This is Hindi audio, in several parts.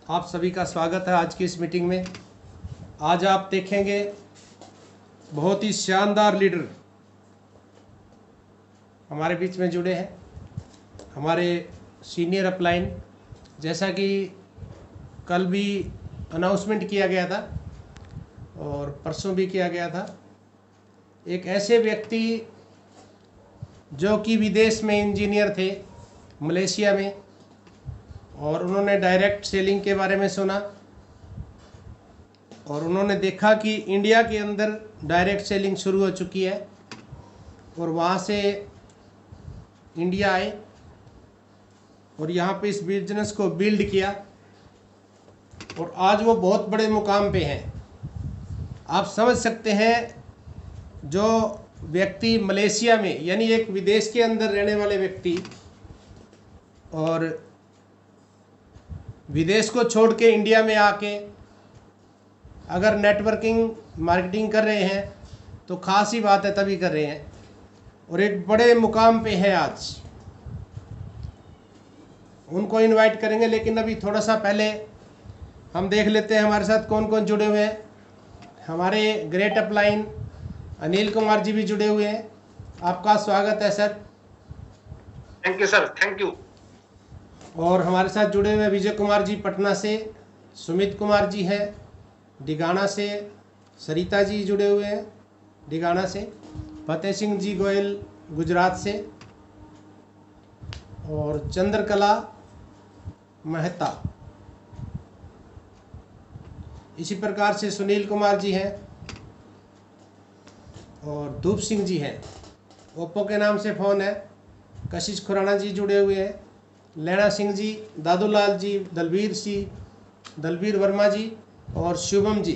आप सभी का स्वागत है आज की इस मीटिंग में। आज आप देखेंगे बहुत ही शानदार लीडर हमारे बीच में जुड़े हैं, हमारे सीनियर अपलाइन। जैसा कि कल भी अनाउंसमेंट किया गया था और परसों भी किया गया था, एक ऐसे व्यक्ति जो कि विदेश में इंजीनियर थे, मलेशिया में, और उन्होंने डायरेक्ट सेलिंग के बारे में सुना और उन्होंने देखा कि इंडिया के अंदर डायरेक्ट सेलिंग शुरू हो चुकी है और वहाँ से इंडिया आए और यहाँ पे इस बिजनेस को बिल्ड किया और आज वो बहुत बड़े मुकाम पे हैं। आप समझ सकते हैं, जो व्यक्ति मलेशिया में, यानी एक विदेश के अंदर रहने वाले व्यक्ति, और विदेश को छोड़ के इंडिया में आके अगर नेटवर्किंग मार्केटिंग कर रहे हैं तो खास ही बात है, तभी कर रहे हैं और एक बड़े मुकाम पे हैं आज। उनको इनवाइट करेंगे, लेकिन अभी थोड़ा सा पहले हम देख लेते हैं हमारे साथ कौन कौन जुड़े हुए हैं। हमारे ग्रेट अपलाइन अनिल कुमार जी भी जुड़े हुए हैं। आपका स्वागत है sir. Thank you sir, thank you. और हमारे साथ जुड़े हुए विजय कुमार जी पटना से, सुमित कुमार जी हैं डिगाना से, सरिता जी जुड़े हुए हैं डिगाना से, फतेह सिंह जी गोयल गुजरात से, और चंद्रकला मेहता। इसी प्रकार से सुनील कुमार जी हैं और धूप सिंह जी हैं, ओप्पो के नाम से फ़ोन है। कशिश खुराना जी जुड़े हुए हैं, लैना सिंह जी, दादूलाल जी, दलबीर वर्मा जी और शुभम जी।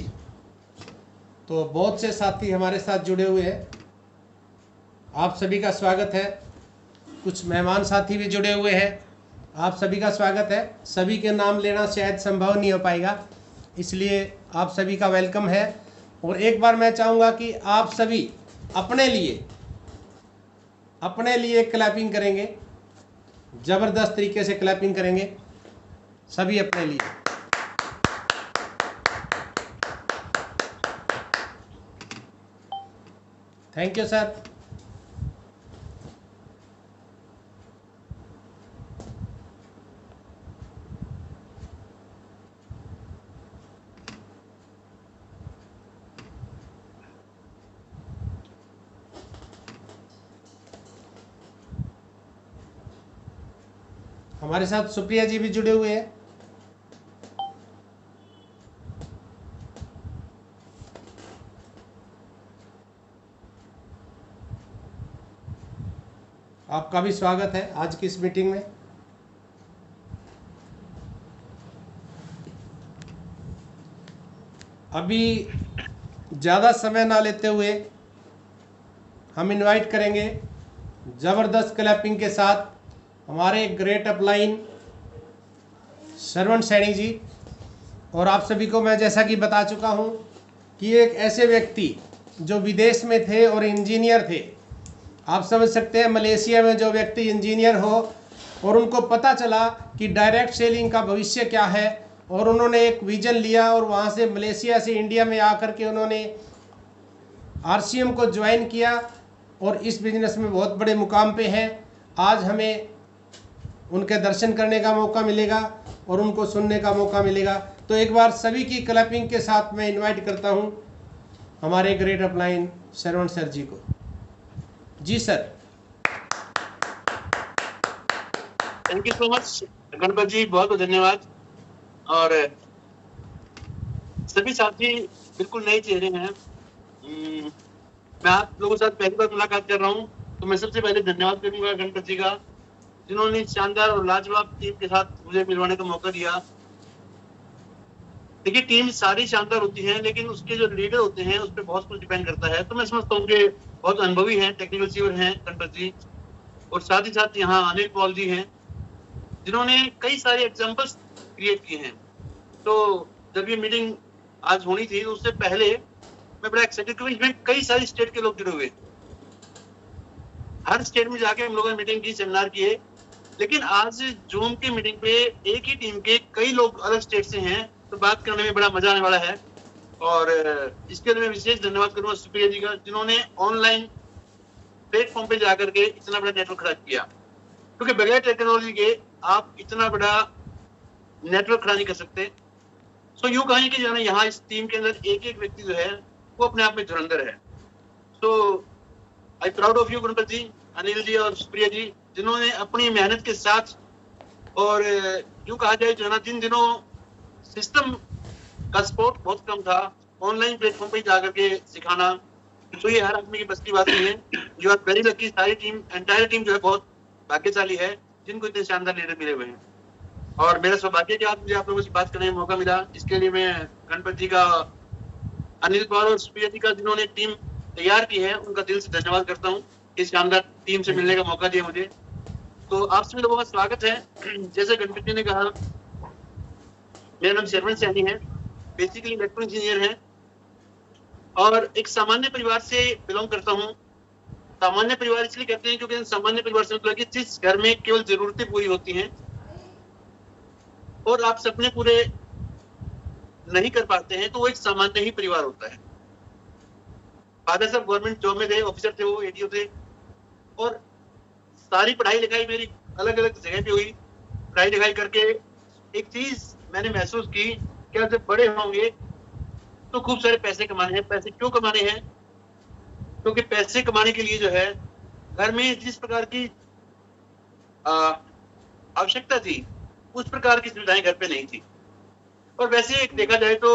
तो बहुत से साथी हमारे साथ जुड़े हुए हैं। आप सभी का स्वागत है। कुछ मेहमान साथी भी जुड़े हुए हैं, आप सभी का स्वागत है। सभी के नाम लेना शायद संभव नहीं हो पाएगा, इसलिए आप सभी का वेलकम है। और एक बार मैं चाहूँगा कि आप सभी अपने लिए क्लैपिंग करेंगे, ज़बरदस्त तरीके से क्लैपिंग करेंगे सभी अपने लिए। Thank you sir. हमारे साथ सुप्रिया जी भी जुड़े हुए हैं। आपका भी स्वागत है आज की इस मीटिंग में। अभी ज़्यादा समय ना लेते हुए हम इनवाइट करेंगे ज़बरदस्त क्लैपिंग के साथ हमारे ग्रेट अपलाइन श्रवण सैनी जी। और आप सभी को मैं जैसा कि बता चुका हूं कि एक ऐसे व्यक्ति जो विदेश में थे और इंजीनियर थे। आप समझ सकते हैं, मलेशिया में जो व्यक्ति इंजीनियर हो और उनको पता चला कि डायरेक्ट सेलिंग का भविष्य क्या है, और उन्होंने एक विजन लिया और वहाँ से मलेशिया से इंडिया में आकर के उन्होंने RCM को ज्वाइन किया और इस बिजनेस में बहुत बड़े मुकाम पे हैं। आज हमें उनके दर्शन करने का मौका मिलेगा और उनको सुनने का मौका मिलेगा। तो एक बार सभी की क्लैपिंग के साथ मैं इनवाइट करता हूं हमारे great upline Shravan sir ji को। जी sir. Thank you so much Ganpat ji, बहुत बहुत धन्यवाद। और सभी साथी बिल्कुल नए चेहरे हैं। मैं आप लोगों के साथ पहली बार मुलाकात कर रहा हूं, तो मैं सबसे पहले धन्यवाद करूंगा गणपत जी का, जिन्होंने शानदार और लाजवाब टीम के साथ मुझे मिलवाने का मौका दिया। देखिए, टीम सारी शानदार होती है, लेकिन उसके जो लीडर होते हैं उस पर बहुत कुछ डिपेंड करता है। तो मैं समझता हूँ कि बहुत अनुभवी हैं, टेक्निकल सीवर हैं गणपत जी, और साथ ही साथ यहाँ अनिल पॉल जी हैं, जिन्होंने कई सारे एग्जाम्पल्स क्रिएट किए हैं। तो जब ये मीटिंग आज होनी थी, तो उससे पहले मैं बड़ा एक्साइटेड, क्योंकि इसमें कई सारे स्टेट के लोग जुड़े हुए। हर स्टेट में जाके हम लोगों ने मीटिंग की, सेमिनार किए, लेकिन आज जूम की मीटिंग पे एक ही टीम के कई लोग अलग स्टेट से हैं, तो बात करने में बड़ा मजा आने वाला है। और इसके लिए मैं विशेष धन्यवाद करूंगा सुप्रिया जी का, जिन्होंने ऑनलाइन प्लेटफॉर्म पे जाकर के इतना बड़ा नेटवर्क खड़ा किया, क्योंकि बगैर टेक्नोलॉजी के आप इतना बड़ा नेटवर्क खड़ा नहीं कर सकते। सो यूं कहें कि जो है यहाँ इस टीम के अंदर एक एक व्यक्ति जो है वो अपने आप में धुरंधर है। So I proud of you Ganpat ji, Anil ji और सुप्रिया जी, जिन्होंने अपनी मेहनत के साथ, और यूं कहा जाए जो है ना, जिन दिनों सिस्टम का सपोर्ट बहुत कम था, ऑनलाइन प्लेटफॉर्म पे जाकर के सिखाना, तो ये हर आदमी की बस की बात नहीं है। यू आर वेरी लकी, सारी टीम, एंटायर टीम जो है बहुत भाग्यशाली है जिनको इतने शानदार लीडर मिले हुए हैं। और मेरा सौभाग्य कि आज मुझे आप लोगों से बात करने का मौका मिला, इसके लिए मैं गणपत जी का, अनिल कुमार और सुप्रिया जी का, जिन्होंने टीम तैयार की है, उनका दिल से धन्यवाद करता हूँ इस शानदार टीम से मिलने का मौका दिया मुझे। तो आप सभी लोगों का स्वागत है। जैसे गणपत जी ने कहा, मेरा नाम शर्मन सैनी है, बेसिकली इलेक्ट्रॉनिक इंजीनियर है और एक सामान्य परिवार से बिलोंग करता हूँ। सामान्य परिवार इसलिए कहते हैं क्योंकि सामान्य परिवार से मतलब कि जिस घर में केवल जरूरतें पूरी होती हैं और आप सपने पूरे नहीं कर पाते हैं, तो वो एक सामान्य ही परिवार होता है। फादर साहब गवर्नमेंट जॉब में थे, ऑफिसर थे, वो एडीओ थे, और सारी पढ़ाई लिखाई मेरी अलग अलग जगह पे हुई। पढ़ाई लिखाई करके एक चीज मैंने महसूस की कि जब बड़े होंगे तो खूब सारे पैसे कमाने हैं। पैसे क्यों कमाने हैं? क्योंकि पैसे कमाने के लिए जो है घर में जिस प्रकार की आवश्यकता थी, उस प्रकार की सुविधाएं घर पे नहीं थी। और वैसे एक देखा जाए तो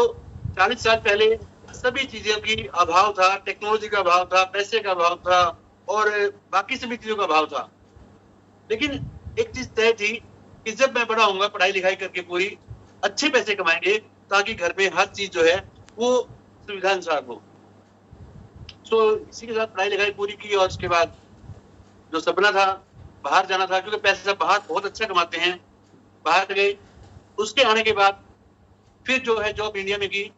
40 साल पहले सभी चीजों की अभाव था, टेक्नोलॉजी का अभाव था, पैसे का अभाव था और बाकी सभी चीजों का अभाव था। लेकिन एक चीज तय थी कि जब मैं बड़ा होऊंगा, पढ़ाई लिखाई करके पूरी अच्छे पैसे कमाएंगे ताकि घर में हर चीज जो है वो सुविधा अनुसार हो। सो इसी के साथ पढ़ाई लिखाई पूरी की और उसके बाद जो सपना था बाहर जाना था, क्योंकि पैसे सब बाहर बहुत अच्छा कमाते हैं, बाहर गए। उसके आने के बाद फिर जो है जॉब इंडिया में की।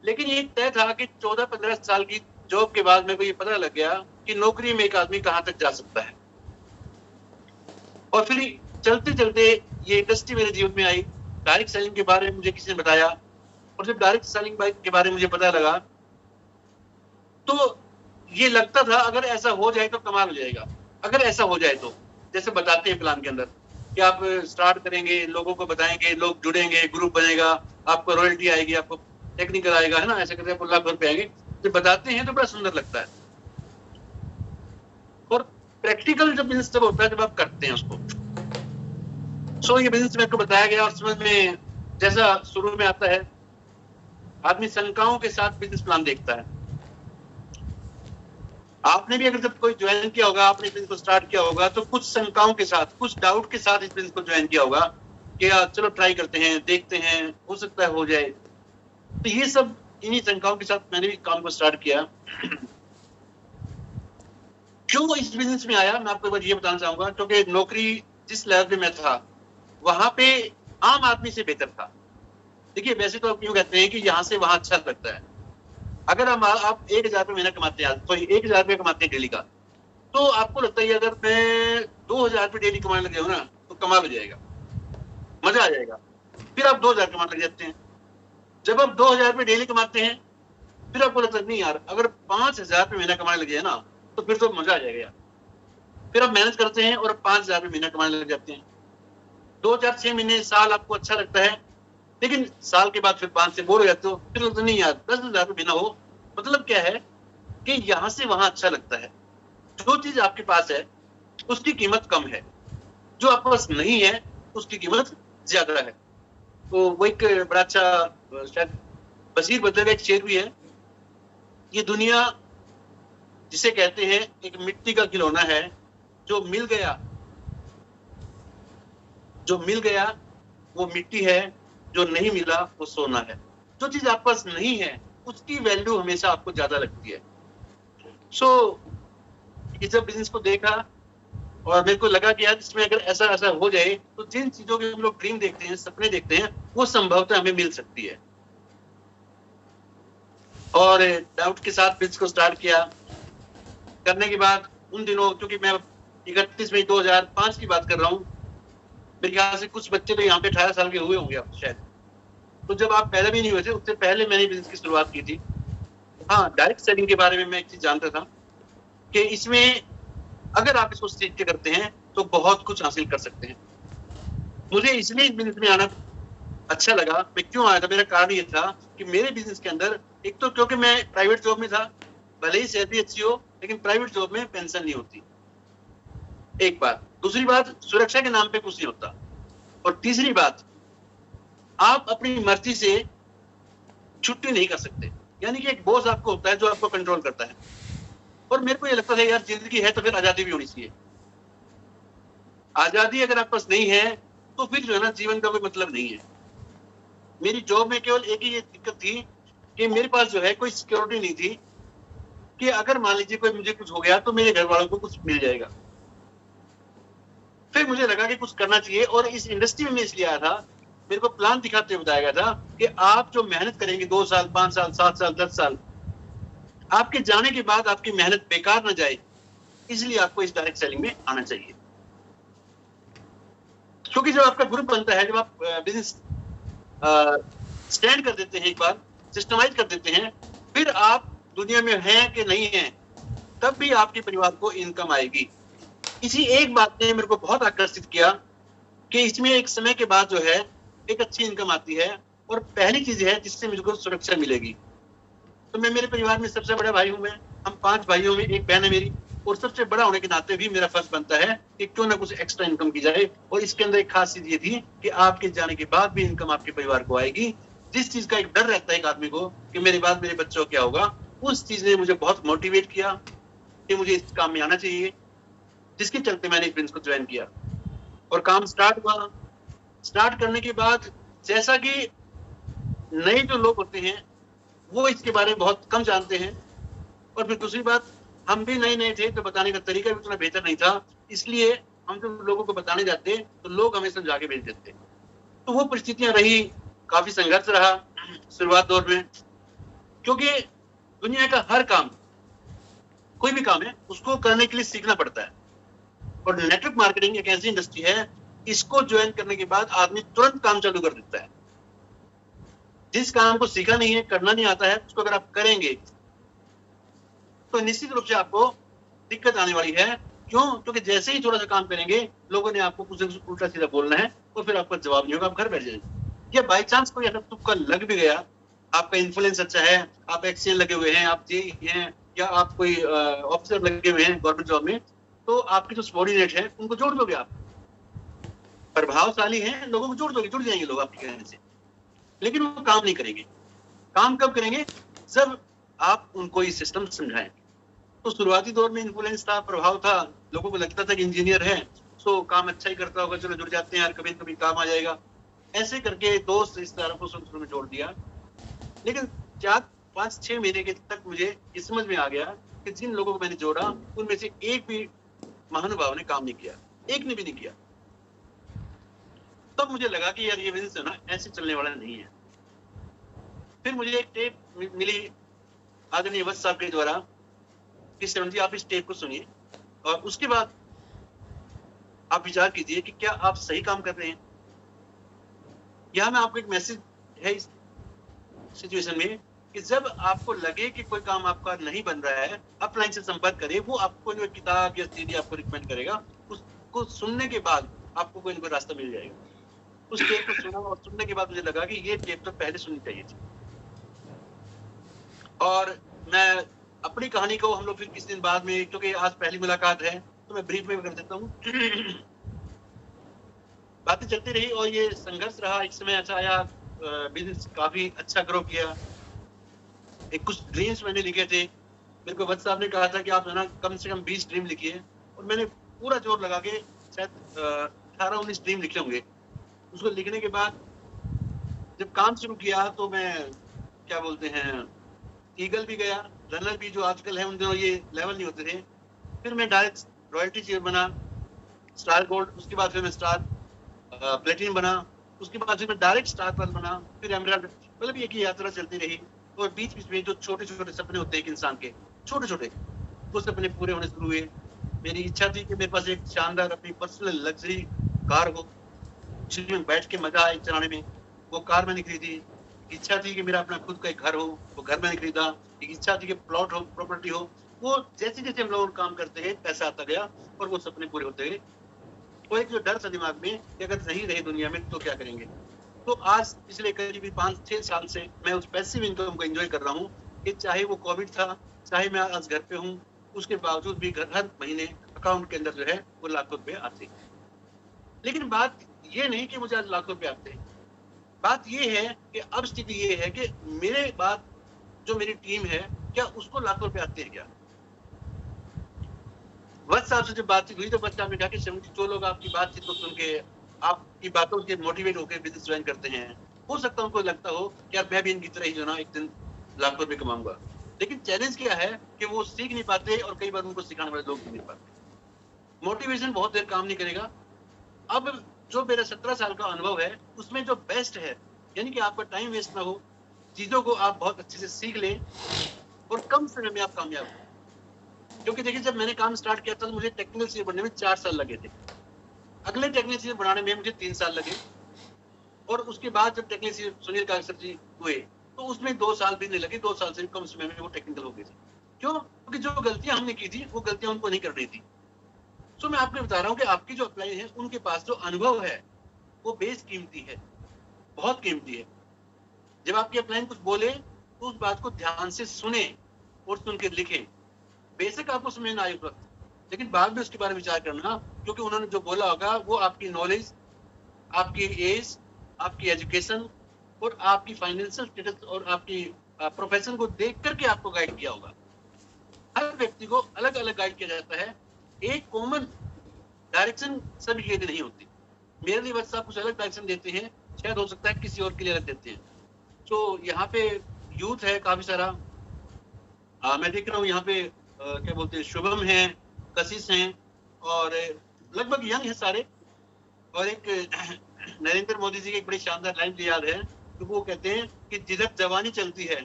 लेकिन ये तय था कि 14-15 साल की जॉब के बाद मेरे को ये पता लग गया कि नौकरी में एक आदमी कहाँ तक जा सकता है। और फिर चलते चलते ये इंडस्ट्री मेरे जीवन में आई। डायरेक्ट सेलिंग के बारे में मुझे किसी ने बताया, और जब डायरेक्ट सेलिंग के बारे में मुझे पता लगा तो ये लगता था अगर ऐसा हो जाए तो कमाल हो जाएगा। अगर ऐसा हो जाए तो, जैसे बताते हैं प्लान के अंदर कि आप स्टार्ट करेंगे, लोगों को बताएंगे, लोग जुड़ेंगे, ग्रुप बनेगा, आपको रॉयल्टी आएगी, आपको टेक्निकल आएगा, है ना, ऐसे करके आपको लाख रुपए आएंगे। जब बताते हैं तो बड़ा सुंदर लगता है। और प्रैक्टिकल जब बिजनेस तब होता है जब आप करते हैं उसको। सो ये बिजनेस मेरे को बताया गया और समझ में जैसा शुरू में आता है, आदमी शंकाओं के साथ बिजनेस प्लान देखता है। आपने भी अगर जब कोई ज्वाइन किया होगा, आपने बिजनेस को स्टार्ट किया होगा, तो कुछ शंकाओं के साथ, कुछ डाउट के साथ इस बिजनेस को ज्वाइन किया होगा कि चलो ट्राई करते हैं, देखते हैं, हो सकता है हो जाए। तो ये सब इन्हीं शंकाओं के साथ मैंने भी काम को स्टार्ट किया। क्यों इस बिजनेस में आया, मैं आपको ये बताना चाहूंगा, क्योंकि नौकरी जिस लेवल पे मैं था वहां पे आम आदमी से बेहतर था। देखिए वैसे तो आप यूं कहते हैं कि यहाँ से वहां अच्छा लगता है। अगर आप 1,000 रुपये महीना कमाते हैं, तो 1,000 रुपये कमाते हैं डेली का, तो आपको लगता है अगर मैं 2,000 रुपये डेली कमाने लग जाऊँ ना तो कमाल हो जाएगा, मजा आ जाएगा। फिर आप 2,000 कमाने लग जाते हैं। जब आप 2,000 रुपये डेली कमाते हैं फिर आपको लगता है नहीं यार, अगर 5,000 रुपये महीना कमाने लग जाए ना तो फिर तो मजा आ जाएगा यार। फिर आप मेहनत करते हैं और 5,000 रुपये महीना कमाने लग जाते हैं। 2-4-6 महीने, साल आपको अच्छा लगता है, लेकिन साल के बाद फिर 5 से बोर हो जाते हो, फिर लगता नहीं यार 10,000 रुपये महीना हो। मतलब क्या है कि यहाँ से वहां अच्छा लगता है। जो चीज आपके पास है उसकी कीमत कम है, जो आपके पास नहीं है उसकी कीमत ज्यादा है। तो वो एक बड़ा अच्छा शायद बशीर बदले का एक शेर भी है, ये दुनिया जिसे कहते हैं एक मिट्टी का खिलौना है, जो मिल गया वो मिट्टी है, जो नहीं मिला वो सोना है। जो चीज आपके पास नहीं है उसकी वैल्यू हमेशा आपको ज्यादा लगती है। सो इस बिजनेस को देखा और मेरे को लगा कि यार इसमें अगर ऐसा हो जाए तो जिन चीजों के हम लोग ड्रीम देखते हैं, सपने देखते हैं, वो संभवतः हमें मिल सकती है। और डाउट के साथ बिजनेस को स्टार्ट किया। करने के बाद उन दिनों, क्योंकि मैं 31 मई 2005 की बात कर रहा हूँ, मेरे ख्याल से कुछ बच्चे तो यहाँ पे 18 साल के हुए होंगे आप शायद। तो जब आप पहले भी नहीं हुए थे, उससे पहले मैंने बिजनेस की शुरुआत की थी। हाँ, डायरेक्ट सेलिंग के बारे में मैं एक चीज जानता था कि इसमें अगर आप इसको सीख के करते हैं तो बहुत कुछ हासिल कर सकते हैं। मुझे इसलिए इस बिजनेस में आना अच्छा लगा। मैं क्यों आया था, मेरा कारण ये था कि मेरे बिजनेस के अंदर एक तो क्योंकि मैं प्राइवेट जॉब में था, भले ही सैलरी अच्छी हो लेकिन प्राइवेट जॉब में पेंशन नहीं होती, एक बात। दूसरी बात, सुरक्षा के नाम पे कुछ नहीं होता। और तीसरी बात, आप अपनी मर्जी से छुट्टी नहीं कर सकते, यानी कि एक बॉस आपको होता है जो आपको कंट्रोल करता है। और मेरे को ये लगता है यार जिंदगी है तो फिर आजादी भी होनी चाहिए। आजादी अगर आपके पास नहीं है तो फिर जो है ना जीवन का कोई मतलब नहीं है। मेरी जॉब में केवल एक ही ये दिक्कत थी कि मेरे पास जो है कोई सिक्योरिटी नहीं थी कि अगर मान लीजिए कोई मुझे कुछ हो गया तो मेरे घर वालों को कुछ मिल जाएगा। फिर मुझे लगा कि कुछ करना चाहिए और इस इंडस्ट्री में इसलिए आया था, मेरे को प्लान दिखाते हुए बताया गया था कि आप जो मेहनत करेंगे 2 साल 5 साल 7 साल 10 साल, आपके जाने के बाद आपकी मेहनत बेकार न जाए, इसलिए आपको इस डायरेक्ट सेलिंग में आना चाहिए। क्योंकि जब आपका ग्रुप बनता है, जब आप बिजनेस स्टैंड कर देते हैं, एक बार सिस्टमाइज कर देते हैं, फिर आप दुनिया में हैं कि नहीं हैं, तब भी आपके परिवार को इनकम आएगी। इसी एक बात ने मेरे को बहुत आकर्षित किया कि इसमें एक समय के बाद जो है एक अच्छी इनकम आती है और पहली चीज है जिससे मुझको सुरक्षा मिलेगी। तो मैं मेरे परिवार में सबसे बड़ा भाई हूं। मैं, हम 5 भाइयों में एक बहन है मेरी, और सबसे बड़ा होने के नाते भी मेरा फर्ज बनता है कि क्यों ना कुछ एक्स्ट्रा इनकम की जाए। और इसके अंदर एक खास चीज ये थी कि आपके जाने के बाद भी इनकम आपके परिवार को आएगी। जिस चीज का एक डर रहता है एक आदमी को कि मेरे बाद मेरे बच्चों को क्या होगा, उस चीज ने मुझे बहुत मोटिवेट किया कि मुझे इस काम में आना चाहिए, जिसके चलते मैंने इस बिजनेस को ज्वाइन किया और काम स्टार्ट हुआ। स्टार्ट करने के बाद जैसा कि नए जो लोग होते हैं वो इसके बारे में बहुत कम जानते हैं, और फिर दूसरी बात, हम भी नए थे तो बताने का तरीका भी उतना बेहतर नहीं था, इसलिए हम जब लोगों को बताने जाते तो लोग हमें समझा के भेज देते। तो वो परिस्थितियां रही, काफी संघर्ष रहा शुरुआत दौर में, क्योंकि दुनिया का हर काम, कोई भी काम है, उसको करने के लिए सीखना पड़ता है। और नेटवर्क मार्केटिंग एक ऐसी इंडस्ट्री है, इसको ज्वाइन करने के बाद आदमी तुरंत काम चालू कर देता है। जिस काम को सीखा नहीं है, करना नहीं आता है, उसको अगर आप करेंगे तो निश्चित रूप से आपको दिक्कत आने वाली है। क्यों? क्योंकि जैसे ही थोड़ा सा काम करेंगे, लोगों ने आपको कुछ उल्टा सीधा बोलना है और फिर आपका जवाब नहीं होगा, आप घर बैठ जाएंगे। या बाई चांस कोई ऐसा तुक्का लग भी गया, आपका इन्फ्लुएंस अच्छा है, आप एक्सचेंज लगे हुए हैं, आप जेई हैं, या आप कोई ऑफिसर लगे हुए हैं गवर्नमेंट जॉब में, तो आपके जो सबॉर्डिनेट है उनको जोड़ दोगे आप। प्रभावशाली हैं, लोगों को जोड़ दोगे, जुड़ जाएंगे लोग आपके कहने से, लेकिन वो काम नहीं करेंगे। काम कब करेंगे? जब आप उनको ये सिस्टम समझाएं। तो शुरुआती दौर में इन्फ्लुएंस था, प्रभाव था, लोगों को लगता था कि इंजीनियर है सो काम अच्छा ही करता होगा, चलो जुड़ जाते हैं यार, कभी कभी काम आ जाएगा। ऐसे करके दोस्त रिश्तेदारों को शुरू में जोड़ दिया। लेकिन 4-5-6 महीने के तक मुझे ये समझ में आ गया कि जिन लोगों को मैंने जोड़ा उनमें से एक भी महानुभाव ने काम नहीं किया, एक ने भी नहीं किया। तब मुझे लगा कि यार ये बिजनेस है ना, ऐसे चलने वाला नहीं है। फिर मुझे एक टेप मिली आदरणीय वत्स साहब के द्वारा कि श्रवण जी आप इस टेप को सुनिए और उसके बाद आप विचार कीजिए कि क्या आप सही काम कर रहे हैं। यहाँ में आपको एक मैसेज है इस सिचुएशन में कि जब आपको लगे कि कोई काम आपका नहीं बन रहा है, अपलाइन से संपर्क करें। वो आपको जो किताब या सीडी आपको रिकमेंड करेगा, उसको सुनने के बाद आपको कोई ना कोई रास्ता मिल जाएगा। उस टेप को सुना और सुनने के बाद मुझे लगा कि ये टेप तो पहले सुननी चाहिए थी। और मैं अपनी कहानी को हम लोग फिर किसी दिन बाद में, क्योंकि आज पहली मुलाकात है तो मैं ब्रीफ में कर देता हूँ। बातें चलती रही और ये संघर्ष रहा। एक समय ऐसा आया, बिजनेस काफी अच्छा ग्रो किया। एक कुछ ड्रीम्स मैंने लिखे थे, मेरे को वत्स साहब ने कहा था कि आप है ना कम से कम 20 ड्रीम लिखिए, और मैंने पूरा जोर लगा के शायद 18-19 ड्रीम लिखे होंगे। उसको लिखने के बाद जब काम शुरू किया तो मैं क्या बोलते हैं, ईगल भी गया, रनर भी जो आजकल है, उन दिनों ये लेवल नहीं होते थे। फिर मैं डायरेक्ट रॉयल्टी चेयर बना, स्टार गोल्ड, उसके बाद फिर मैं स्टार प्लेटिनम बना, उसके बाद फिर मैं डायरेक्ट स्टार प्लस बना, फिर एमराल्ड। मतलब ये की यात्रा चलती रही। और बीच बीच में जो छोटे छोटे सपने होते हैं एक इंसान के, छोटे छोटे, वो सपने पूरे होने शुरू हुए। मेरी इच्छा थी कि मेरे पास एक शानदार अपनी पर्सनल लग्जरी कार हो, लग्जरी में बैठ के मजा आए चलाने में। वो कार मैंने खरीदी, इच्छा थी कि मेरा अपना खुद का एक घर हो, वो घर मैंने खरीदा। एक इच्छा थी कि प्लॉट हो, प्रॉपर्टी हो। वो जैसे जैसे हम लोग काम करते गए पैसा आता गया और वो सपने पूरे होते गए। तो एक जो डर था दिमाग में कि अगर नहीं रहे दुनिया में तो क्या करेंगे। तो आज पिछले करीब 5-6 साल से मैं उस पैसिव इनकम को एंजॉय कर रहा हूँ कि चाहे वो कोविड था, चाहे मैं आज घर पे हूँ, उसके बावजूद भी घर हर महीने अकाउंट के अंदर जो है वो लाखों रुपए आते हैं। लेकिन बात ये नहीं कि मुझे आज लाखों रुपए आते हैं। बात ये है कि अब स्थिति ये है कि मेरे बाद जो मेरी टीम है क्या उसको लाखों रुपए आते हैं क्या। वत्स साहब से जब बातचीत हुई तो वत्स साहब ने कहा कि जो लोग आपकी बातचीत को सुन के आपकी बातों से मोटिवेट होकर बिजनेस ज्वाइन करते हैं, हो सकता है उनको लगता हो कि यार मैं भी इनकी तरह ही जो ना एक दिन लाखों रुपए कमाऊंगा। लेकिन चैलेंज क्या है कि वो सीख नहीं पाते और कई बार उनको सिखाने वाले लोग भी नहीं पाते। मोटिवेशन बहुत देर काम नहीं करेगा। अब जो मेरा 17 साल का अनुभव है उसमें जो बेस्ट है, यानी कि आपका टाइम वेस्ट ना हो, चीजों को आप बहुत अच्छे से सीख लें और कम समय में आप कामयाब हो। क्योंकि देखिए जब मैंने काम स्टार्ट किया था तो मुझे टेक्निकल सीनियर बनने में 4 साल लगे थे। अगले टेक्निकल सीनियर बनाने में मुझे 3 साल लगे और उसके बाद जब टेक्निकल सीनियर सुनील काकसर जी हुए तो उसमें 2 साल भी नहीं लगे। 2 साल से भी कम समय में वो टेक्निकल हो गए थे। क्यों? क्योंकि जो गलतियां हमने की थी वो गलतियां उनको नहीं करनी थी। तो मैं आपको बता रहा हूँ कि आपकी जो अप्लाई है उनके पास जो अनुभव है वो बेस कीमती है, बहुत कीमती है। जब आपके अप्लाई कुछ बोले तो उस बात को ध्यान से सुने और सुन के लिखें। बेसिक आपको समझ ना आए उस वक्त, लेकिन बाद में उसके बारे में विचार करना, क्योंकि उन्होंने जो बोला होगा वो आपकी नॉलेज, आपकी एज, आपकी एजुकेशन और आपकी फाइनेंशियल स्टेटस और आपकी प्रोफेशन को देख करके आपको गाइड किया होगा। हर व्यक्ति को अलग अलग गाइड किया जाता है, एक कॉमन डायरेक्शन सभी के लिए नहीं होती। मेरे लिए बस आप कुछ अलग डायरेक्शन देते हैं, शायद हो सकता है किसी और के लिए अलग देते हैं। तो यहाँ पे यूथ है काफी सारा, मैं देख रहा हूँ यहाँ पे क्या बोलते हैं, शुभम है, कशिश हैं और लगभग यंग है सारे। और एक नरेंद्र मोदी जी की एक बड़ी शानदार लाइन मुझे याद है, तो वो कहते हैं कि जिधर जवानी चलती है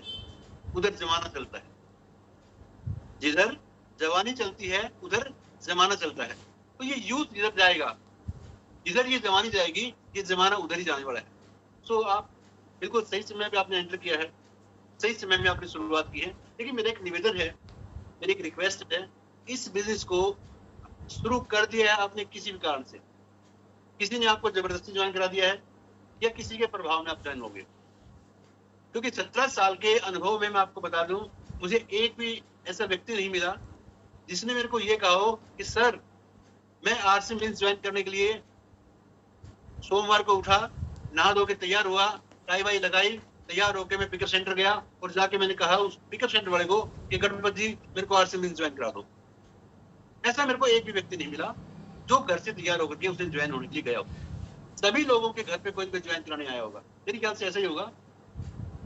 उधर जमाना चलता है, जिधर जवानी चलती है उधर जमाना चलता है। तो ये यूथ जिधर जाएगा, जिधर ये जवानी जाएगी, ये जमाना उधर ही जाने वाला है। सो आप बिल्कुल सही समय पे आपने एंटर किया है, सही समय में आपने शुरुआत की है। लेकिन मेरा एक निवेदन है, मेरी एक रिक्वेस्ट है, इस बिजनेस को शुरू कर दिया है आपने किसी भी कारण से, किसी ने आपको जबरदस्ती ज्वाइन करा दिया है या किसी के प्रभाव में आप ज्वाइन हो गए। क्योंकि 17 साल के अनुभव में मैं आपको बता दूं, मुझे एक भी ऐसा व्यक्ति नहीं मिला जिसने मेरे को ये कहा हो कि सर मैं आरसी बिजनेस ज्वाइन करने के लिए सोमवार को उठा, नहा धो के तैयार हुआ, टाई वाई लगाई, तैयार होकर मैं पिकअप सेंटर गया और जाके मैंने कहा उस पिकअप सेंटर वाले को कि गणपत जी मेरे को आरसी बिजनेस ज्वाइन करा दो। ऐसा मेरे को एक भी व्यक्ति नहीं मिला जो घर से तैयार होकर के उसे ज्वाइन होने के लिए गया हो। सभी लोगों के घर पे कोई ज्वाइन कराने आया होगा, मेरे ख्याल से ऐसा ही होगा।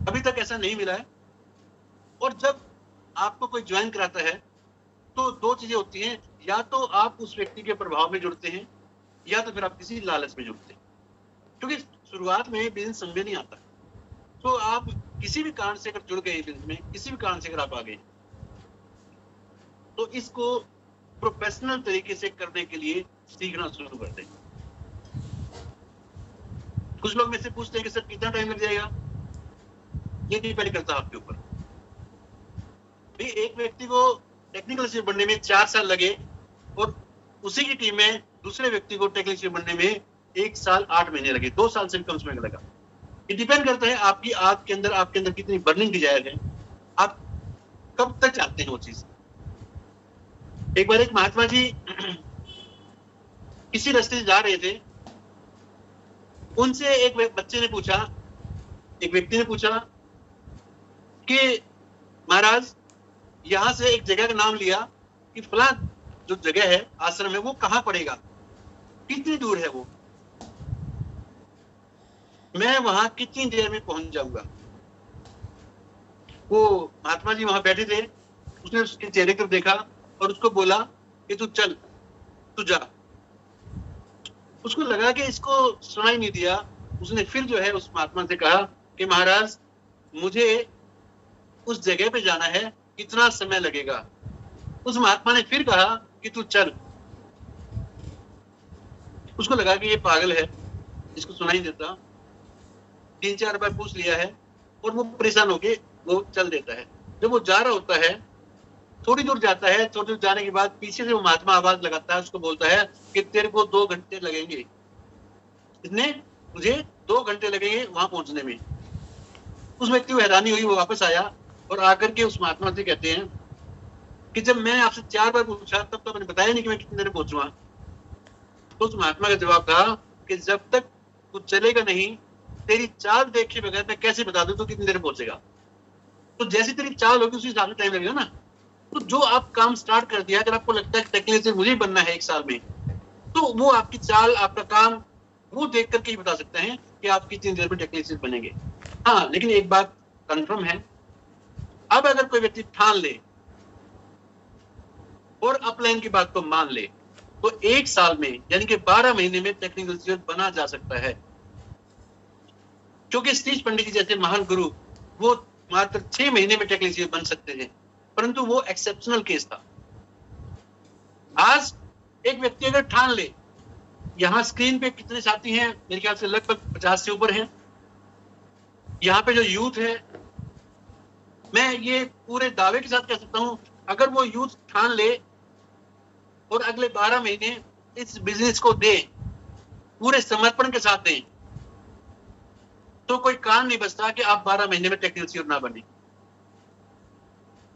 अभी तक ऐसा नहीं मिला है। और जब आपको कोई ज्वाइन कराता है तो 2 चीजें होती हैं, या तो आप उस व्यक्ति के प्रभाव में जुड़ते हैं या तो फिर आप किसी लालच में जुड़ते हैं। क्योंकि शुरुआत में बिजनेस समझ नहीं आता, तो आप किसी भी कारण से अगर जुड़ गए बिजनेस में, किसी भी कारण से अगर आप आ गए, तो इसको प्रोफेशनल तरीके से करने के लिए सीखना शुरू कर दें। कुछ लोग मुझसे पूछते हैं कि सर कितना टाइम लग जाएगा, ये डिपेंड करता है आपके ऊपर। एक व्यक्ति को टेक्निकल से बनने में 4 साल लगे और उसी की टीम में दूसरे व्यक्ति को टेक्निकल से बनने में 1 साल 8 महीने लगे, 2 साल से भी कम समय लगा। ये डिपेंड करता है आपकी आग के अंदर, आपके अंदर कितनी बर्निंग डिजायर है, आप कब तक चाहते हैं वो चीज। एक बार एक महात्मा जी किसी रास्ते से जा रहे थे, उनसे एक बच्चे ने पूछा, एक व्यक्ति ने पूछा कि महाराज यहां से एक जगह का नाम लिया कि फला जो जगह है आश्रम है वो कहाँ पड़ेगा, कितनी दूर है वो, मैं वहां कितनी देर में पहुंच जाऊंगा। वो महात्मा जी वहां बैठे थे, उसने उसके चेहरे को देखा और उसको बोला कि तू चल, तू जा। उसको लगा कि इसको सुनाई नहीं दिया। उसने फिर जो है उस महात्मा से कहा कि महाराज मुझे उस जगह पे जाना है, कितना समय लगेगा। उस महात्मा ने फिर कहा कि तू चल। उसको लगा कि ये पागल है, इसको सुनाई देता, 3-4 बार पूछ लिया है और वो परेशान होके वो चल देता है। जब वो जा रहा होता है, थोड़ी दूर जाता है, थोड़ी दूर जाने के बाद पीछे से वो महात्मा आवाज लगाता है, उसको बोलता है कि तेरे को 2 घंटे लगेंगे, इतने मुझे 2 घंटे लगेंगे वहां पहुंचने में। उस व्यक्ति को हैरानी हुई, वो वापस आया और आकर के उस महात्मा से कहते हैं कि जब मैंने आपसे 4 बार पूछा तब तो मैंने बताया नहीं कि मैं कितनी देर में पहुंचूंगा। तो उस महात्मा का जवाब था कि जब तक तू चलेगा नहीं, तेरी चाल देखे बगैर मैं कैसे बता दूं तो कितनी देर में पहुंचेगा। तो जैसी तेरी चाल होगी उसी हिसाब से टाइम लगेगा ना। तो जो आप काम स्टार्ट कर दिया, अगर आपको लगता है कि टेक्निकल मुझे बनना है 1 साल में, तो वो आपकी चाल, आपका काम वो देख करके ही बता सकते हैं कि आप कितनी देर में टेक्निकल बनेंगे। हाँ, लेकिन एक बात कंफर्म है, अब अगर कोई व्यक्ति ठान ले और अपलाइन की बात को मान ले तो 1 साल में यानी कि 12 महीने में टेक्निकल सीयर बना जा सकता है। क्योंकि सतीश पंडित जी जैसे महान गुरु वो मात्र 6 महीने में टेक्निकल सीयर बन सकते थे, परंतु वो एक्सेप्शनल केस था। आज एक व्यक्ति अगर ठान ले, यहाँ स्क्रीन पे कितने साथी हैं, मेरे ख्याल से लगभग 50 से ऊपर हैं। यहाँ पे जो यूथ है, मैं ये पूरे दावे के साथ कह सकता हूं, अगर वो यूथ ठान ले और अगले 12 महीने इस बिजनेस को दे, पूरे समर्पण के साथ दें, तो कोई कारण नहीं बचता कि आप 12 महीने में टेक्निकल सीयर ना बने।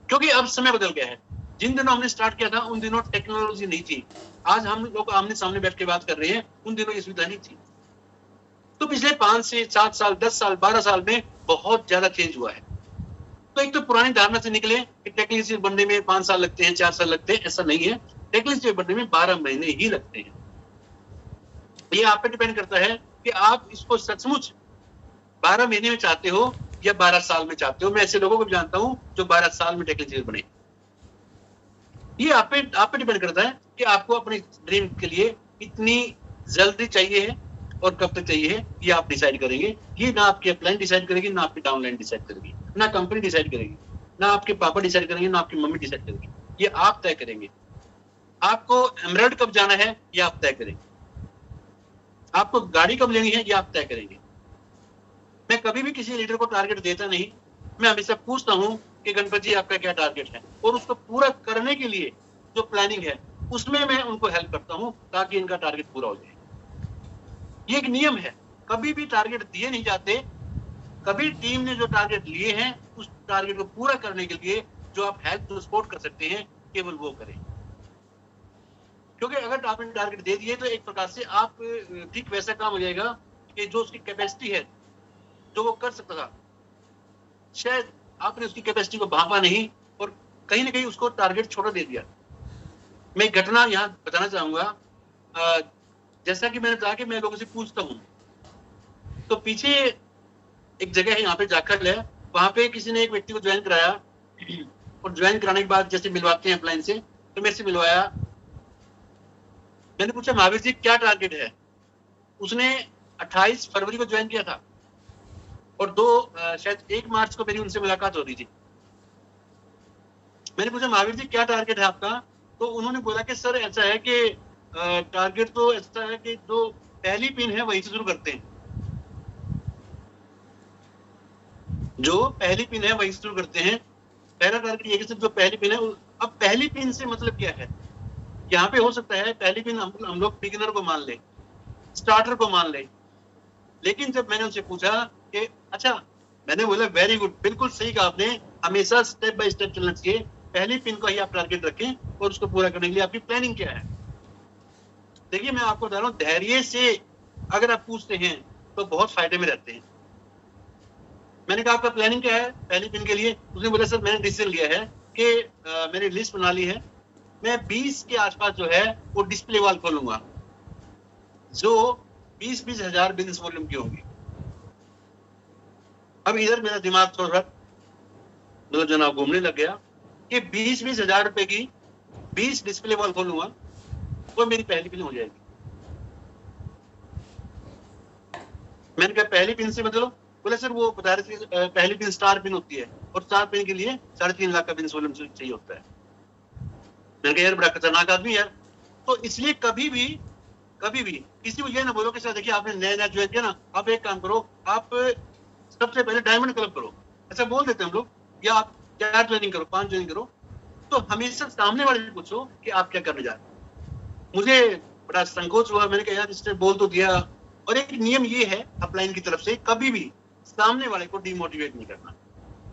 क्योंकि अब समय बदल गया है। जिन दिनों हमने स्टार्ट किया था उन दिनों टेक्नोलॉजी नहीं थी। आज हम लोग आमने सामने बैठ के बात कर रहे हैं, उन दिनों ये सुविधा नहीं थी। तो पिछले 5 से 7 साल, 10 साल, 12 साल में बहुत ज्यादा चेंज हुआ है। तो एक तो पुरानी धारणा से निकले कि टेक्निकल सीयर बनने में 5 साल लगते हैं, 4 साल लगते हैं, ऐसा नहीं है। टेक्निकल सीयर बनने में 12 महीने ही लगते हैं। ये आप पे डिपेंड करता है कि आप इसको सचमुच 12 महीने में चाहते हो या 12 साल में चाहते हो। मैं ऐसे लोगों को भी जानता हूं जो 12 साल में टेक्निकल सीयर बने। ये आप पे डिपेंड करता है कि आपको अपने ड्रीम के लिए कितनी जल्दी चाहिए है और कब तक चाहिए है, ये आप डिसाइड करेंगे। ये ना आपकी अपलाइन डिसाइड करेगी, ना आपकी डाउनलाइन डिसाइड करेगी, ना कंपनी डिसाइड करेगी, ना आपके पापा डिसाइड करेंगे, ना आपकी मम्मी डिसाइड करेगी। ये आप तय करेंगे। आपको एमराल्ड कब जाना है ये आप तय करेंगे। आपको गाड़ी कब लेनी है ये आप तय करेंगे। मैं कभी भी किसी लीडर को टारगेट देता नहीं। मैं हमेशा पूछता हूं कि गणपत जी आपका क्या टारगेट है, और उसको पूरा करने के लिए जो प्लानिंग है उसमें मैं उनको हेल्प करता हूं ताकि इनका टारगेट पूरा हो जाए। ये एक नियम है, कभी भी टारगेट दिए नहीं जाते। कभी टीम ने जो टारगेट लिए हैं उस टारगेट को पूरा करने के लिए जो आप हेल्प जो सपोर्ट कर सकते हैं केवल वो करें। क्योंकि अगर आपने टारगेट दे दिए तो एक प्रकार से आप ठीक वैसा काम हो जाएगा कि जो उसकी कैपेसिटी है, जो वो कर सकता था, शायद आपने उसकी कैपेसिटी को भांपा नहीं और कहीं ना कहीं उसको टारगेट छोटा दे दिया। मैं एक घटना यहाँ बताना चाहूंगा। जैसा कि मैंने कहा कि मैं लोगों से पूछता हूँ, तो पीछे एक जगह है, यहाँ पे जाखल है, वहां पे किसी ने एक व्यक्ति को ज्वाइन कराया और ज्वाइन कराने के बाद जैसे मिलवाते हैं अपलाइन से, तो मेरे से मिलवाया। मैंने पूछा महावीर जी क्या टारगेट है। उसने 28 फरवरी को ज्वाइन किया था और शायद 1 मार्च को मेरी उनसे मुलाकात हो रही थी। मैंने पूछा महावीर जी क्या टारगेट है आपका, तो उन्होंने बोला कि सर ऐसा है कि टारगेट तो ऐसा है कि जो पहली पिन है वहीं से शुरू करते हैं। जो पहली पिन है वहीं से शुरू करते हैं। पहला टारगेट ये कि सिर्फ जो पहली पिन है। अब पहली पिन से मतलब क्या है, यहाँ पे हो सकता है पहली पिन हम लोग बिगिनर को मान ले, स्टार्टर को मान ले। लेकिन जब मैंने उनसे पूछा कि अच्छा, मैंने बोला वेरी गुड, बिल्कुल सही कहा आपने, हमेशा स्टेप बाय स्टेप चलना चाहिए। पहली पिन को ही आप टारगेट रखें और उसको पूरा करने के लिए आपकी प्लानिंग क्या है। देखिए मैं आपको बता रहा हूँ, धैर्य से अगर आप पूछते हैं तो बहुत फायदे में रहते हैं। मैंने कहा आपका प्लानिंग क्या है पहली पिन के लिए। उसने बोला सर मैंने डिसीजन लिया है कि मैंने लिस्ट बना ली है, मैं 20 के आसपास जो है वो डिस्प्ले वॉल खोलूंगा जो 20-20 हजार बिजनेस वॉल्यूम की होंगी। अब इधर मेरा दिमाग थोड़ा मतलब जनाब घूमने लग गया कि 20-20 हजार रुपए की 20 डिस्प्ले वॉल खोलूंगा वो मेरी पहली पिन हो जाएगी। मैंने कहा पहली पिन से मतलब, बोले सर वो बता रहे थे पहली पिन स्टार पिन होती है और स्टार पिन के लिए 3.5 लाख का बिजनेस वॉल्यूम चाहिए होता है। मैंने कहा यार बड़ा खतरनाक आदमी यार। तो इसलिए कभी भी किसी को ये ना बोलो कि सर देखिए आपने नया नया ज्वाइन किया ना, आप एक काम करो, आप सबसे पहले डायमंड क्लब करो, ऐसा बोल देते हैं हम लोग, या आप 4 ज्वाइनिंग करो, 5 ज्वाइन करो। तो हमेशा सामने वाले से पूछो कि आप क्या करने जा रहे हैं। मुझे बड़ा संकोच हुआ, मैंने कहा यार इसने बोल तो दिया। और एक नियम ये है अपलाइन की तरफ से, कभी भी सामने वाले को डिमोटिवेट नहीं करना,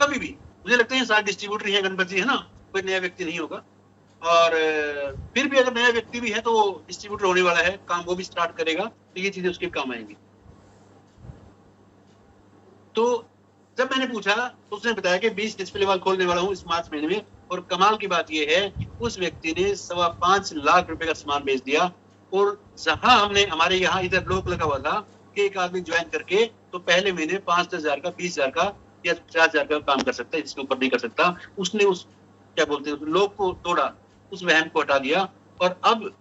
कभी भी। मुझे लगता है सारे डिस्ट्रीब्यूटर है, गणपत जी है ना, कोई नया व्यक्ति नहीं होगा। और फिर भी अगर नया व्यक्ति भी है तो वो डिस्ट्रीब्यूटर होने वाला है, काम वो भी स्टार्ट करेगा, तो ये चीजें उसके काम आएंगी। तो जब मैंने पूछा तो उसने बताया कि 20 डिस्प्ले वॉल खोलने वाला हूँ इस मार्च महीने में। और कमाल की बात यह है कि उस व्यक्ति ने 5.25 लाख रुपए का सामान बेच दिया। और जहां हमने हमारे यहाँ इधर लोक लगा हुआ था कि एक आदमी ज्वाइन करके तो पहले महीने 5-10 हजार का, 20 हजार का या 50 हजार का काम कर सकता है, इसके ऊपर नहीं कर सकता। उसने उस क्या बोलते हैं लोग को तोड़ा, उस वहम को हटा दिया। और अब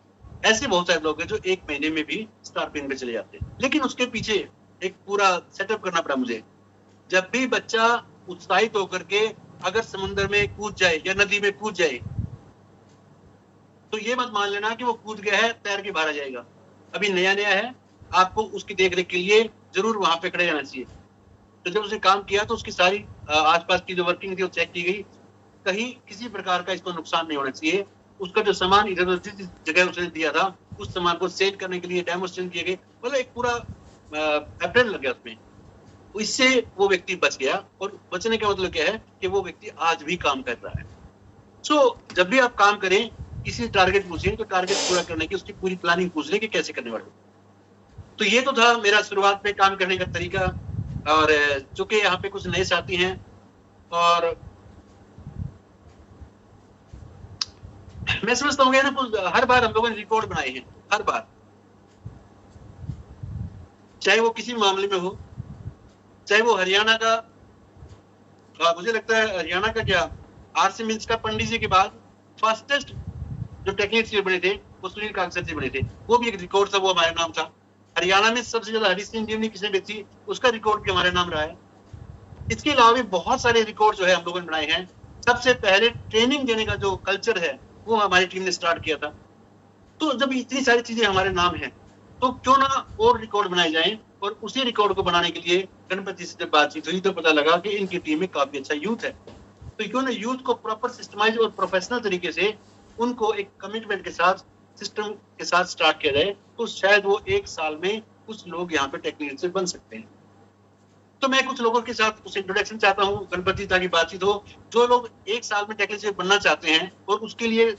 ऐसे बहुत सारे लोग हैं जो एक महीने में भी स्टार पिन पे चले जाते हैं। लेकिन उसके पीछे एक पूरा सेटअप करना पड़ा मुझे। जब भी बच्चा उत्साहित होकर के अगर समुद्र में कूद जाए या नदी में कूद जाए, तो ये मत मान लेना कि वो कूद गया है तैर के बाहर आ जाएगा। अभी नया नया है, आपको उसकी देखरेख के लिए जरूर वहां पे खड़े रहना चाहिए। तो जब उसने काम किया तो उसकी सारी आसपास की जो वर्किंग थी वो चेक की गई, कहीं किसी प्रकार का इसको नुकसान नहीं होना चाहिए। उसका जो सामान इधर उधर जिस जगह उसने दिया था उस सामान को सेल करने के लिए डेमोस्ट्रेशन किए गए, मतलब एक पूरा अप्रैल लग गया उसमें। इससे वो व्यक्ति बच गया। और बचने का मतलब क्या है कि वो व्यक्ति आज भी काम कर रहा है। सो जब भी आप काम करें, किसी टारगेट पूछें तो टारगेट पूरा करने की उसकी पूरी प्लानिंग पूछ लें कि कैसे करने वाले। तो ये तो था मेरा शुरुआत में काम करने का तरीका। और चूंकि यहाँ पे कुछ नए साथी हैं और मैं समझता हूँ ना, हर बार हम लोगों ने रिकॉर्ड बनाए हैं, हर बार, चाहे वो किसी मामले में हो, चाहे वो हरियाणा का, मुझे लगता है हरियाणा का क्या आरसी मिल्स का पंडित जी के बाद फास्टेस्ट जो टेक्नीशियन बने थे वो सुनील कांगसर जी बने थे। वो भी एक रिकॉर्ड था, वो हमारे नाम था। हरियाणा में सबसे ज्यादा हरी सिंह जीवनी किसने बेची, उसका रिकॉर्ड भी हमारे नाम रहा है। इसके अलावा भी बहुत सारे रिकॉर्ड जो है हम लोगों ने बनाए हैं। सबसे पहले ट्रेनिंग देने का जो कल्चर है वो हमारी टीम ने स्टार्ट किया था। तो जब इतनी सारी चीजें हमारे नाम है तो क्यों ना और रिकॉर्ड बनाए जाएं। और उसी रिकॉर्ड को बनाने के लिए गणपत जी से जब बातचीत हुई तो पता लगा कि इनकी टीम में काफी अच्छा यूथ है। तो क्यों ना यूथ को प्रॉपर सिस्टमाइज और प्रोफेशनल तरीके से उनको एक कमिटमेंट के साथ, सिस्टम के साथ स्टार्ट किया जाए, तो शायद वो 1 साल में कुछ लोग यहाँ पे टेक्निकल से बन सकते हैं। तो मैं कुछ लोगों के साथ कुछ इंट्रोडक्शन चाहता हूँ गणपति, ताकि बातचीत हो। जो लोग 1 साल में टेक्निकल से बनना चाहते हैं और उसके लिए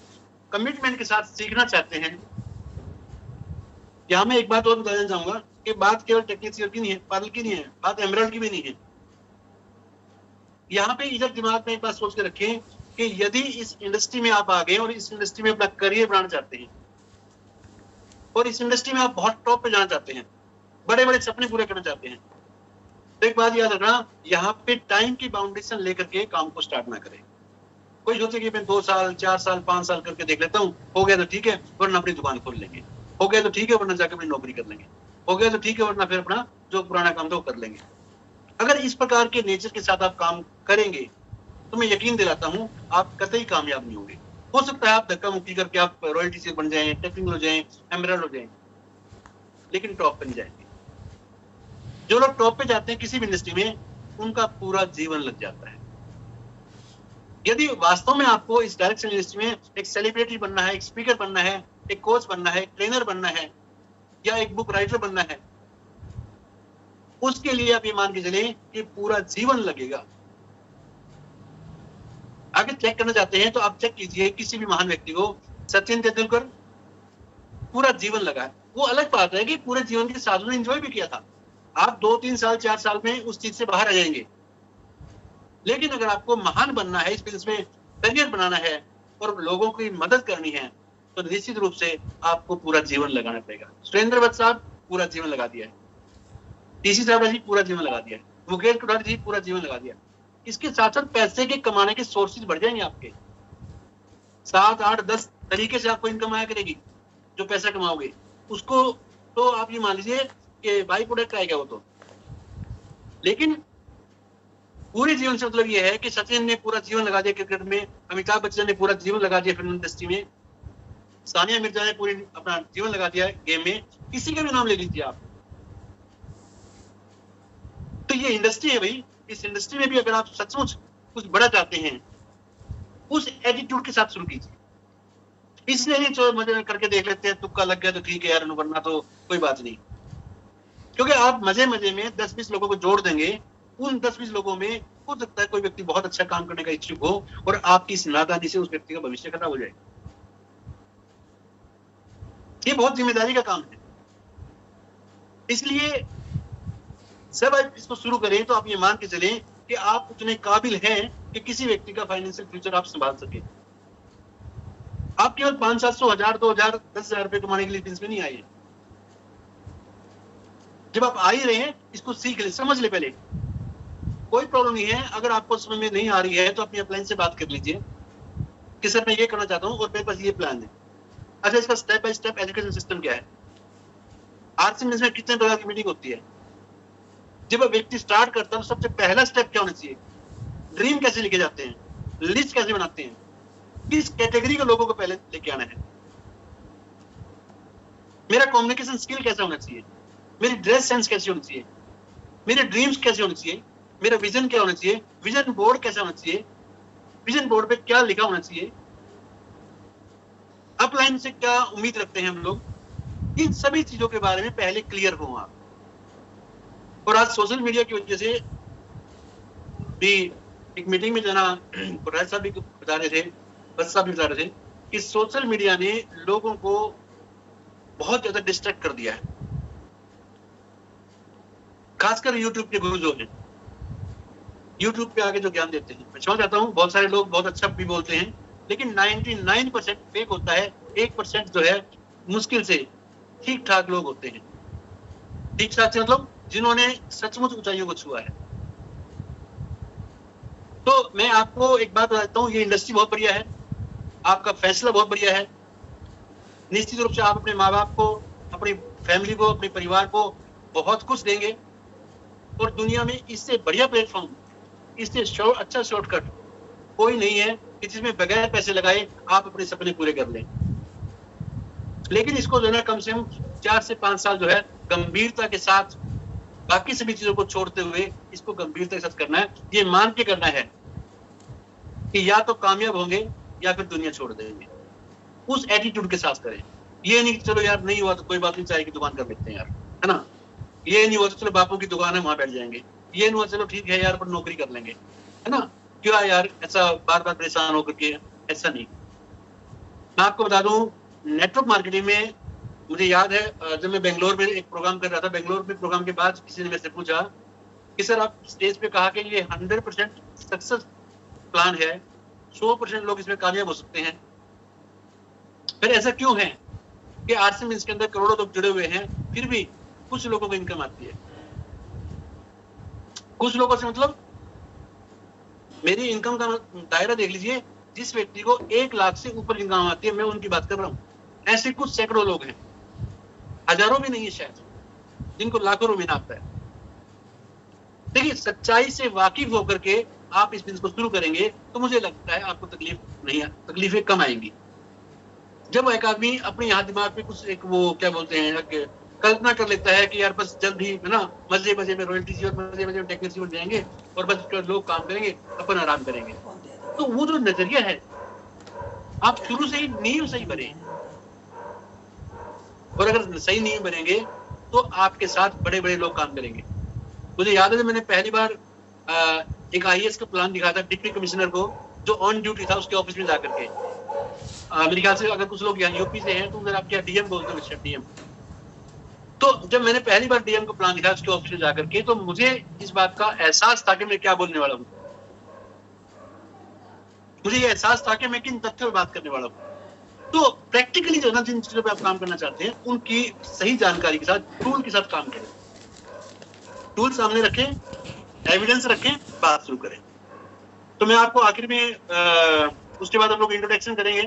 कमिटमेंट के साथ सीखना चाहते हैं। यहाँ मैं एक बात और बताना चाहूंगा कि बात केवल टेक्निशियन की नहीं है, पार्ल की नहीं है, बात एमराल्ड की भी नहीं है। यहाँ पे इधर दिमाग में एक बात सोच के रखें कि यदि इस इंडस्ट्री में आप आ गए और इस इंडस्ट्री में अपना करियर बनाना चाहते हैं और इस इंडस्ट्री में आप बहुत टॉप पे जाना चाहते हैं, बड़े बड़े सपने पूरे करना चाहते हैं, तो एक बात याद रखना, यहाँ पे टाइम की बाउंडेशन लेकर के काम को स्टार्ट ना करें। कोई सोचे कि मैं 2 साल, 4 साल, 5 साल करके देख लेता हूँ, हो गया तो ठीक है, वरना अपनी दुकान खोल लेंगे, हो गया तो ठीक है, वरना जाकर अपनी नौकरी कर लेंगे, हो गया तो ठीक है, वरना फिर अपना जो पुराना काम था वो कर लेंगे। अगर इस प्रकार के नेचर के साथ आप काम करेंगे तो मैं यकीन दिलाता हूँ आप कतई कामयाब नहीं होंगे। हो सकता है आप धक्का मुक्की करके आप रॉयल्टी से बन जाएं, टेक्निकल हो जाएं, एमराल्ड हो जाएं, लेकिन टॉप पे नहीं जाएंगे। जो लोग टॉप पे जाते हैं किसी भी इंडस्ट्री में, उनका पूरा जीवन लग जाता है। यदि वास्तव में आपको इस डायरेक्शन इंडस्ट्री में एक सेलिब्रिटी बनना है, एक स्पीकर बनना है, एक कोच बनना है, एक ट्रेनर बनना है या एक बुक राइटर बनना है, उसके लिए आप ये मान के चले कि पूरा जीवन लगेगा। अगर चेक करना चाहते हैं तो आप चेक कीजिए किसी भी महान व्यक्ति को, सचिन तेंदुलकर पूरा जीवन लगा है। वो अलग बात है कि पूरे जीवन के साथ उन्होंने एंजॉय भी किया था। आप 2-3 साल, 4 साल में उस चीज से बाहर आ जाएंगे, लेकिन अगर आपको महान बनना है, इस बिजनेस में करियर बनाना है और लोगों की मदद करनी है, तो निश्चित रूप से आपको पूरा जीवन लगाना पड़ेगा। सुरेंद्र भट्ट साहब पूरा जीवन लगा दिया है, टीसी साहब जी पूरा जीवन लगा दिया है, मुकेश कुमार जी पूरा जीवन लगा दिया। इसके साथ साथ पैसे के कमाने के सोर्सेज बढ़ जाएंगे आपके। 7, 8, 10 तरीके से आपको इनकम आया करेगी। जो पैसा कमाओगे उसको तो आप ये मान लीजिए कि बाई प्रोडक्ट आएगा वो तो। लेकिन पूरे जीवन से मतलब ये है कि सचिन ने पूरा जीवन लगा दिया क्रिकेट में, अमिताभ बच्चन ने पूरा जीवन लगा दिया फिल्म इंडस्ट्री में, सानिया मिर्जा ने पूरी अपना जीवन लगा दिया गेम में, किसी का भी नाम ले लीजिए आप। तो ये इंडस्ट्री है भाई, इस इंडस्ट्री में भी अगर आप सचमुच कुछ बड़ा चाहते हैं, उस एटीट्यूड के साथ शुरू कीजिए। इसलिए नहीं चलो मजे में करके देख लेते हैं, तुक्का लग गया तो ठीक है यार, वरना तो कोई बात नहीं। क्योंकि आप मजे मजे में 10-20 लोगों को जोड़ देंगे, उन 10-20 लोगों में हो सकता है कोई व्यक्ति बहुत अच्छा काम करने का इच्छुक हो और आपकी इस नादानी से उस व्यक्ति का भविष्य खराब हो जाए। ये बहुत जिम्मेदारी का काम है। इसलिए जब आप इसको शुरू करें तो आप ये मान के चलें कि आप उतने काबिल हैं कि किसी व्यक्ति का फाइनेंशियल फ्यूचर आप संभाल सके। आप केवल 500-700, 1000, 2000, 10,000 रुपए कमाने के लिए बिजनेस में नहीं आए। जब आप आ ही रहे हैं, इसको सीख ले, समझ ले पहले। कोई प्रॉब्लम नहीं है, अगर आपको समझ में नहीं आ रही है तो अपनी अपलाइन से बात कर लीजिए कि सर मैं ये करना चाहता हूँ और मेरे पास ये प्लान है। अच्छा, इसका step by step education system क्या है? आरसी में कितने प्रकार की मीटिंग होती है? जब व्यक्ति स्टार्ट करता है तो सबसे पहला स्टेप क्या होना चाहिए? ड्रीम कैसे लेके जाते हैं, लिस्ट कैसे बनाते हैं, किस कैटेगरी के लोगों को पहले लेके आना है, मेरा कम्युनिकेशन स्किल कैसा होना चाहिए, मेरी ड्रेस सेंस कैसी होनी चाहिए, मेरे ड्रीम्स कैसे होने चाहिए, मेरा विजन क्या होना चाहिए, विजन बोर्ड कैसा होना चाहिए, विजन बोर्ड पे क्या लिखा होना चाहिए, अपलाइन से क्या उम्मीद रखते हैं हम लोग। इन सभी चीजों के बारे में पहले क्लियर हो आप। और आज सोशल मीडिया की वजह से भी एक मीटिंग में जाना, राज साहब भी बता रहे थे, बस साहब भी बता रहे थे कि सोशल मीडिया ने लोगों को बहुत ज्यादा डिस्ट्रैक्ट कर दिया है। खासकर यूट्यूब के गुरु जो हैं, यूट्यूब पे आके जो ज्ञान देते हैं, मैं समझ जाता हूँ बहुत सारे लोग बहुत अच्छा भी बोलते हैं, लेकिन 99% फेक होता है। 1% जो है मुश्किल से ठीक ठाक लोग होते हैं। ठीक ठाक से मतलब जिन्होंने सचमुच ऊंचाइयों को छुआ है। तो मैं आपको एक बात बताता हूँ, ये इंडस्ट्री बहुत बढ़िया है, आपका फैसला बहुत बढ़िया है। निश्चित रूप से आप अपने माँ बाप को, अपनी फैमिली को, अपने परिवार को बहुत कुछ देंगे और दुनिया में इससे बढ़िया प्लेटफॉर्म, इससे अच्छा शॉर्टकट कोई नहीं है कि जिसमें बगैर पैसे लगाए आप अपने सपने पूरे कर लें। लेकिन इसको जो है कम से कम 4 से 5 साल जो है गंभीरता के साथ, बाकी सभी चीजों को छोड़ते हुए इसको गंभीरता के साथ करना है। ये मान के करना है कि या तो कामयाब होंगे या फिर दुनिया छोड़ देंगे। उस एटीट्यूड के साथ करें। ये नहीं कि चलो यार नहीं हुआ तो कोई बात नहीं, चाय की दुकान कर लेते हैं यार, है ना। ये नहीं हुआ तो चलो बापू की दुकान है वहां बैठ जाएंगे। ये नहीं हुआ चलो ठीक है यार पर नौकरी कर लेंगे, है ना। क्यों यार ऐसा बार बार परेशान होकर के, ऐसा नहीं। मैं आपको बता दूं, नेटवर्क मार्केटिंग में मुझे याद है जब मैं बेंगलोर में एक प्रोग्राम कर रहा था, बेंगलोर में प्रोग्राम के बाद किसी ने मेरे से पूछा कि सर आप स्टेज पे कहा कि ये 100% सक्सेस प्लान है, 100% लोग इसमें कामयाब हो सकते हैं, फिर ऐसा क्यों है कि आरसी मींस के अंदर करोड़ों लोग जुड़े हुए हैं, फिर भी कुछ लोगों को इनकम आती है। कुछ लोगों से मतलब मेरी इनकम का दायरा देख लीजिए, जिस व्यक्ति को 1 लाख से ऊपर इनकम आती है, मैं उनकी बात कर रहा हूँ। ऐसे कुछ सैकड़ों लोग हैं, हजारों भी नहीं है शायद, जिनको लाखों रुपए आता है। देखिए, सच्चाई से वाकिफ होकर के आप इस बिजनेस को शुरू करेंगे तो मुझे लगता है आपको तकलीफें कम आएंगी। जब एक आदमी अपने यहाँ दिमाग में कुछ एक वो क्या बोलते हैं कल्पना कर लेता है कि यार बस जल्द ही है ना मजे मजे में रॉयल्टी और मजे मजे में टेक्निकल बन जाएंगे और बस लोग काम करेंगे, अपन आराम करेंगे, तो वो जो नजरिया है, आप शुरू से ही नींव सही बने। और अगर सही नींव बनेंगे तो आपके साथ बड़े बड़े लोग काम करेंगे। मुझे याद है मैंने पहली बार एक आईएएस का प्लान दिखाया था डिप्टी कमिश्नर को, जो ऑन ड्यूटी था, उसके ऑफिस में जाकर के। मेरे ख्याल से अगर कुछ लोग यहाँ यूपी से हैं तो उधर आप क्या डीएम बोलते हो, डीएम। तो जब मैंने पहली बार डीएम को प्लान दिखाया उसके ऑफिस में जाकर के, तो मुझे इस बात का एहसास था कि मैं क्या बोलने वाला हूँ। मुझे ये एहसास था कि मैं किन तथ्यों पर बात करने वाला हूँ। तो प्रैक्टिकली जो है ना, जिन चीजों पे आप काम करना चाहते हैं उनकी सही जानकारी के साथ, टूल के साथ काम करें। टूल सामने रखें, एविडेंस रखें, बात शुरू करें। तो मैं आपको आखिर में उसके बाद हम लोग इंट्रोडक्शन करेंगे,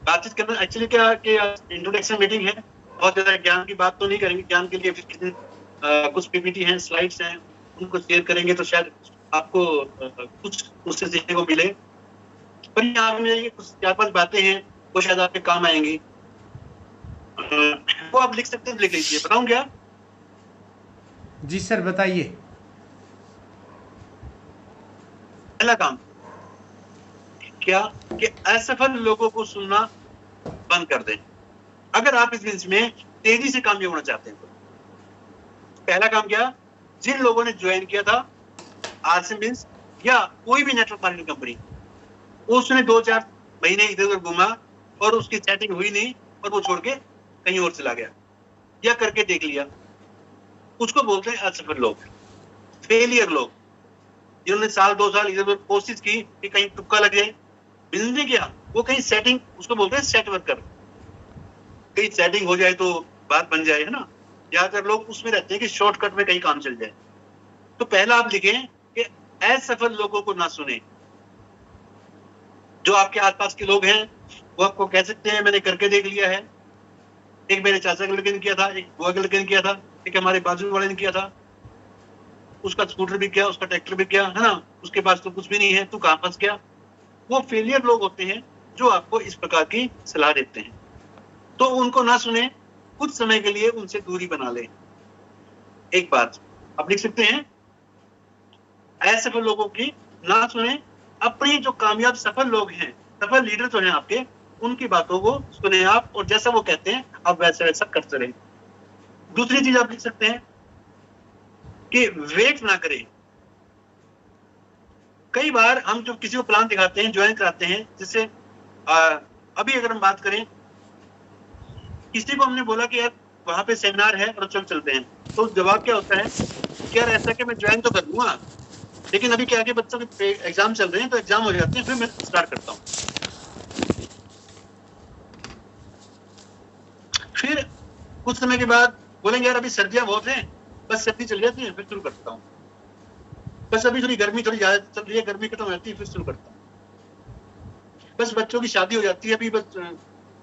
बातचीत करना। एक्चुअली क्या कि इंट्रोडक्शन मीटिंग है, बहुत ज्यादा ज्ञान की बात तो नहीं करेंगे। ज्ञान के लिए फिर कुछ पीपीटी हैं, स्लाइड्स हैं, उनको शेयर करेंगे तो शायद आपको कुछ उससे सीखने को मिले। पर यहाँ में कुछ 4-5 बातें हैं वो शायद आपके काम आएंगी। वो आप लिख सकते हैं, लिख लीजिए। बताऊं क्या? जी सर बताइए। पहला काम क्या कि असफल लोगों को सुनना बंद कर दें, अगर आप इस बिजनेस में तेजी से कामयाब होना चाहते हैं तो। पहला काम क्या? जिन लोगों ने ज्वाइन किया था आरसीएम बिजनेस या कोई भी नेटवर्क मार्केटिंग कंपनी, उसने 2-4 महीने इधर उधर घूमा और उसकी सेटिंग हुई नहीं और वो छोड़ के कहीं और चला गया या करके देख लिया, उसको बोलते हैं असफल लोग, फेलियर लोग। जिन्होंने 1-2 साल इधर उधर कोशिश की कि कहीं तुक्का लग जाए, बिजनेस नहीं किया, वो कहीं सेटिंग, उसको बोलते हैं सेट वर्कर, कहीं सेटिंग हो जाए तो बात बन जाए, है ना। ज्यादातर लोग उसमें रहते हैं कि शॉर्टकट में कहीं काम चल जाए। तो पहला आप लिखें कि असफल लोगों को ना सुने। जो आपके आसपास के लोग हैं वो आपको कह सकते हैं मैंने करके देख लिया है, एक मेरे चाचा के लड़के ने किया था, एक बुआ के लड़के ने किया था, एक हमारे बाजू वाले ने किया था, उसका स्कूटर भी किया, उसका ट्रैक्टर भी किया, है ना, उसके पास तो कुछ भी नहीं है, तू कहां फंस गया। वो फेलियर लोग होते हैं जो आपको इस प्रकार की सलाह देते हैं। तो उनको ना सुने, कुछ समय के लिए उनसे दूरी बना ले। एक बात आप लिख सकते हैं, असफल लोगों की ना सुने, अपने जो कामयाब सफल लोग हैं, सफल लीडर जो हैं आपके, उनकी बातों को सुने आप और जैसा वो कहते हैं आप वैसा वैसा करते रहे। दूसरी चीज आप लिख सकते हैं कि वेट ना करें। कई बार हम जो किसी को प्लान दिखाते हैं, ज्वाइन कराते हैं, जैसे अभी अगर हम बात करें, किसी को हमने बोला कि यार वहां पे सेमिनार है और चलते हैं, तो जवाब क्या होता है कि यार ऐसा कि मैं ज्वाइन तो कर लूंगा, लेकिन अभी क्या है कि बच्चों के एग्जाम चल रहे हैं, तो एग्जाम हो जाते हैं, फिर मैं स्टार्ट करता हूँ। फिर कुछ समय के बाद बोलेंगे यार अभी सर्दियां बहुत हैं, बस सर्दी चल जाती है, फिर शुरू करता हूँ। बस अभी थोड़ी गर्मी थोड़ी ज्यादा चल रही है, गर्मी खत्म हो जाती है, फिर शुरू करता हूँ। बस बच्चों की शादी हो जाती है, अभी बस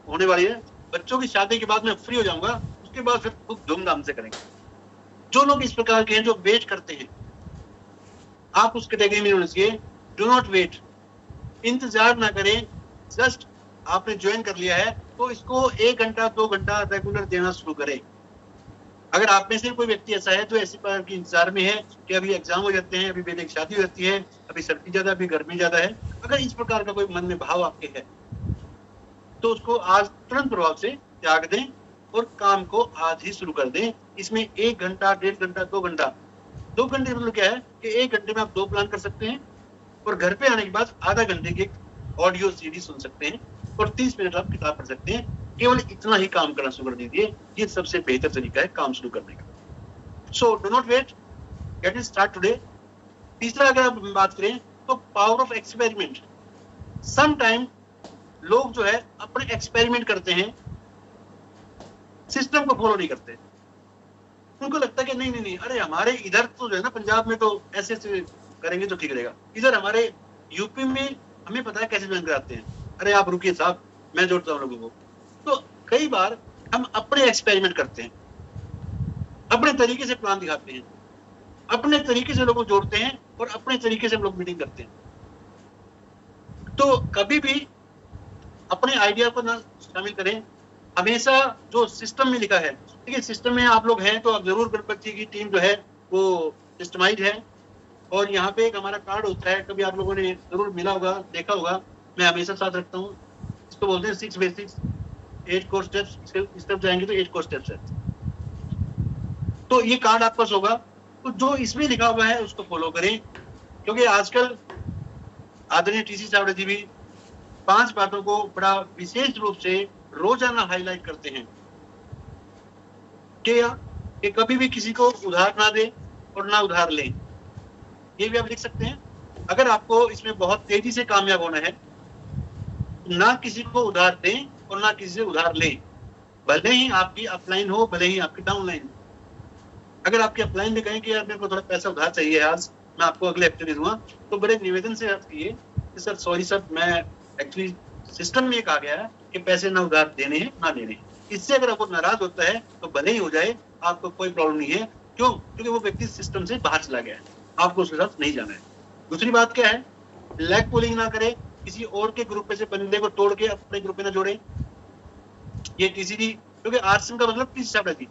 होने वाली है, बच्चों की शादी के बाद मैं फ्री हो जाऊंगा, उसके बाद फिर खूब धूमधाम से करेंगे। जो लोग इस प्रकार के हैं जो वेट करते हैं, आप उस कैटेगरी में होने चाहिए। डू नॉट वेट, इंतजार ना करें। जस्ट आपने ज्वाइन कर लिया है तो इसको 1 घंटा 2 घंटा रेगुलर देना शुरू करें। अगर आप में से कोई व्यक्ति ऐसा है जो ऐसी प्रकार की इंतजार में है कि अभी एग्जाम हो जाते हैं, अभी बेटे की शादी हो जाती है, अभी सर्दी ज्यादा, अभी गर्मी ज्यादा है, अगर इस प्रकार का कोई मन में भाव आपके है तो उसको आज तुरंत प्रभाव से त्याग दें और काम को आज ही शुरू कर दें। इसमें 1 घंटा 1.5 घंटा 2 घंटा, 2 घंटे मतलब क्या है कि 1 घंटे में आप 2 प्लान कर सकते हैं और घर पे आने के बाद आधा घंटे की ऑडियो सीडी सुन सकते हैं और 30 मिनट आप किताब पढ़ सकते हैं। केवल इतना ही काम करना शुरू कर दीजिए, ये सबसे बेहतर तरीका है काम शुरू करने का। So do not wait, get it start today. तीसरा अगर आप बात करें तो power of experiment. Some time लोग जो है अपने एक्सपेरिमेंट करते हैं, सिस्टम को फॉलो नहीं करते। उनको लगता है कि नहीं नहीं नहीं, अरे हमारे इधर तो जो है ना पंजाब में तो ऐसे ऐसे करेंगे तो ठीक रहेगा, इधर हमारे यूपी में हमें पता है कैसे ज्वाइन कराते हैं, अरे आप रुकिए साहब मैं जोड़ता हूँ लोगों को। तो कई बार हम अपने एक्सपेरिमेंट करते हैं, अपने तरीके से प्लान दिखाते हैं, अपने तरीके से लोगों को जोड़ते हैं और अपने तरीके से हम लोग मीटिंग करते हैं। तो कभी भी अपने आइडिया को ना शामिल करें। हमेशा जो सिस्टम में लिखा है, देखिए सिस्टम में आप लोग हैं तो आप जरूर गणपति की टीम जो है वो सिस्टमाइज है और यहाँ पे एक हमारा कार्ड होता है, कभी आप लोगों ने जरूर मिला होगा, देखा होगा, मैं हमेशा साथ रखता हूँ। इसको बोलते हैं 6 बेसिक्स 8 कोर स्टेप्स। इस तरफ जाएंगे तो 8 कोर स्टेप्स है, तो ये कार्ड आपके पास होगा। तो जो इसमें लिखा हुआ है उसको फॉलो करें, क्योंकि आजकल आदरणीय टीसी चावड़ा जी भी 5 बातों को बड़ा विशेष रूप से रोजाना हाईलाइट करते हैं कि कभी भी किसी को उधार ना दे और ना उधार ले। ये भी आप लिख सकते हैं। अगर आपको इसमें बहुत तेजी से कामयाब होना है, ना किसी को उधार दें और ना किसी से उधार लें, भले ही आपकी अपलाइन हो, भले ही आपकी डाउनलाइन हो। अगर आपके अपलाइन में कहें कि यार मेरे को थोड़ा पैसा उधार चाहिए आज, मैं आपको अगले हफ्ते दे दूंगा, तो बड़े निवेदन से अर्ज किए कि सर सॉरी सर, मैं एक्चुअली सिस्टम में कहा गया है कि पैसे ना उधार देने हैं ना लेने हैं। इससे अगर आपको नाराज होता है तो भले ही हो जाए, आपको कोई प्रॉब्लम नहीं है। क्यों? क्योंकि वो व्यक्ति सिस्टम से बाहर चला गया है, आपको उसके साथ नहीं जाना है। दूसरी बात क्या है, लैग पुलिंग ना करें, किसी और के ग्रुप में से बंदे को तोड़ के अपने ग्रुप में ना जोड़े। ये टीसीडी क्योंकि आरसीएम का मतलब किसी स्ट्रैटेजी,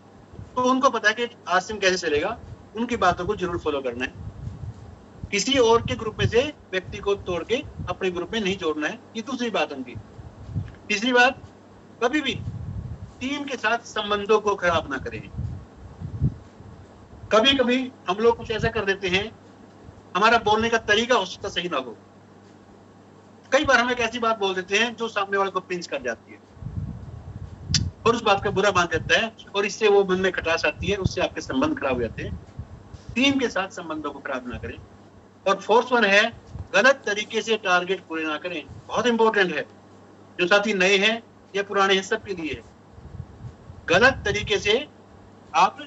तो उनको पता है कि आरसीएम कैसे चलेगा, उनकी बातों को जरूर फॉलो करना है। किसी और के ग्रुप में से व्यक्ति को तोड़ के अपने ग्रुप में नहीं जोड़ना है, ये दूसरी बात उनकी। तीसरी बात, कभी भी टीम के साथ संबंधों को खराब ना करें। कभी कभी हम लोग कुछ ऐसा कर देते हैं, हमारा बोलने का तरीका हो सकता सही ना हो, कई बार हम एक ऐसी बात बोल देते हैं जो सामने वाले को पिंच कर जाती है और उस बात का बुरा मान जाता है, और इससे वो मन में खटास आती है, उससे आपके संबंध खराब हो जाते हैं। टीम के साथ संबंधों को खराब ना करें। और फोर्थ वन है, गलत तरीके से टारगेट पूरे ना करें। बहुत इंपॉर्टेंट है, जो साथी नए हैं या पुराने हैं सबके लिए है। गलत तरीके से आप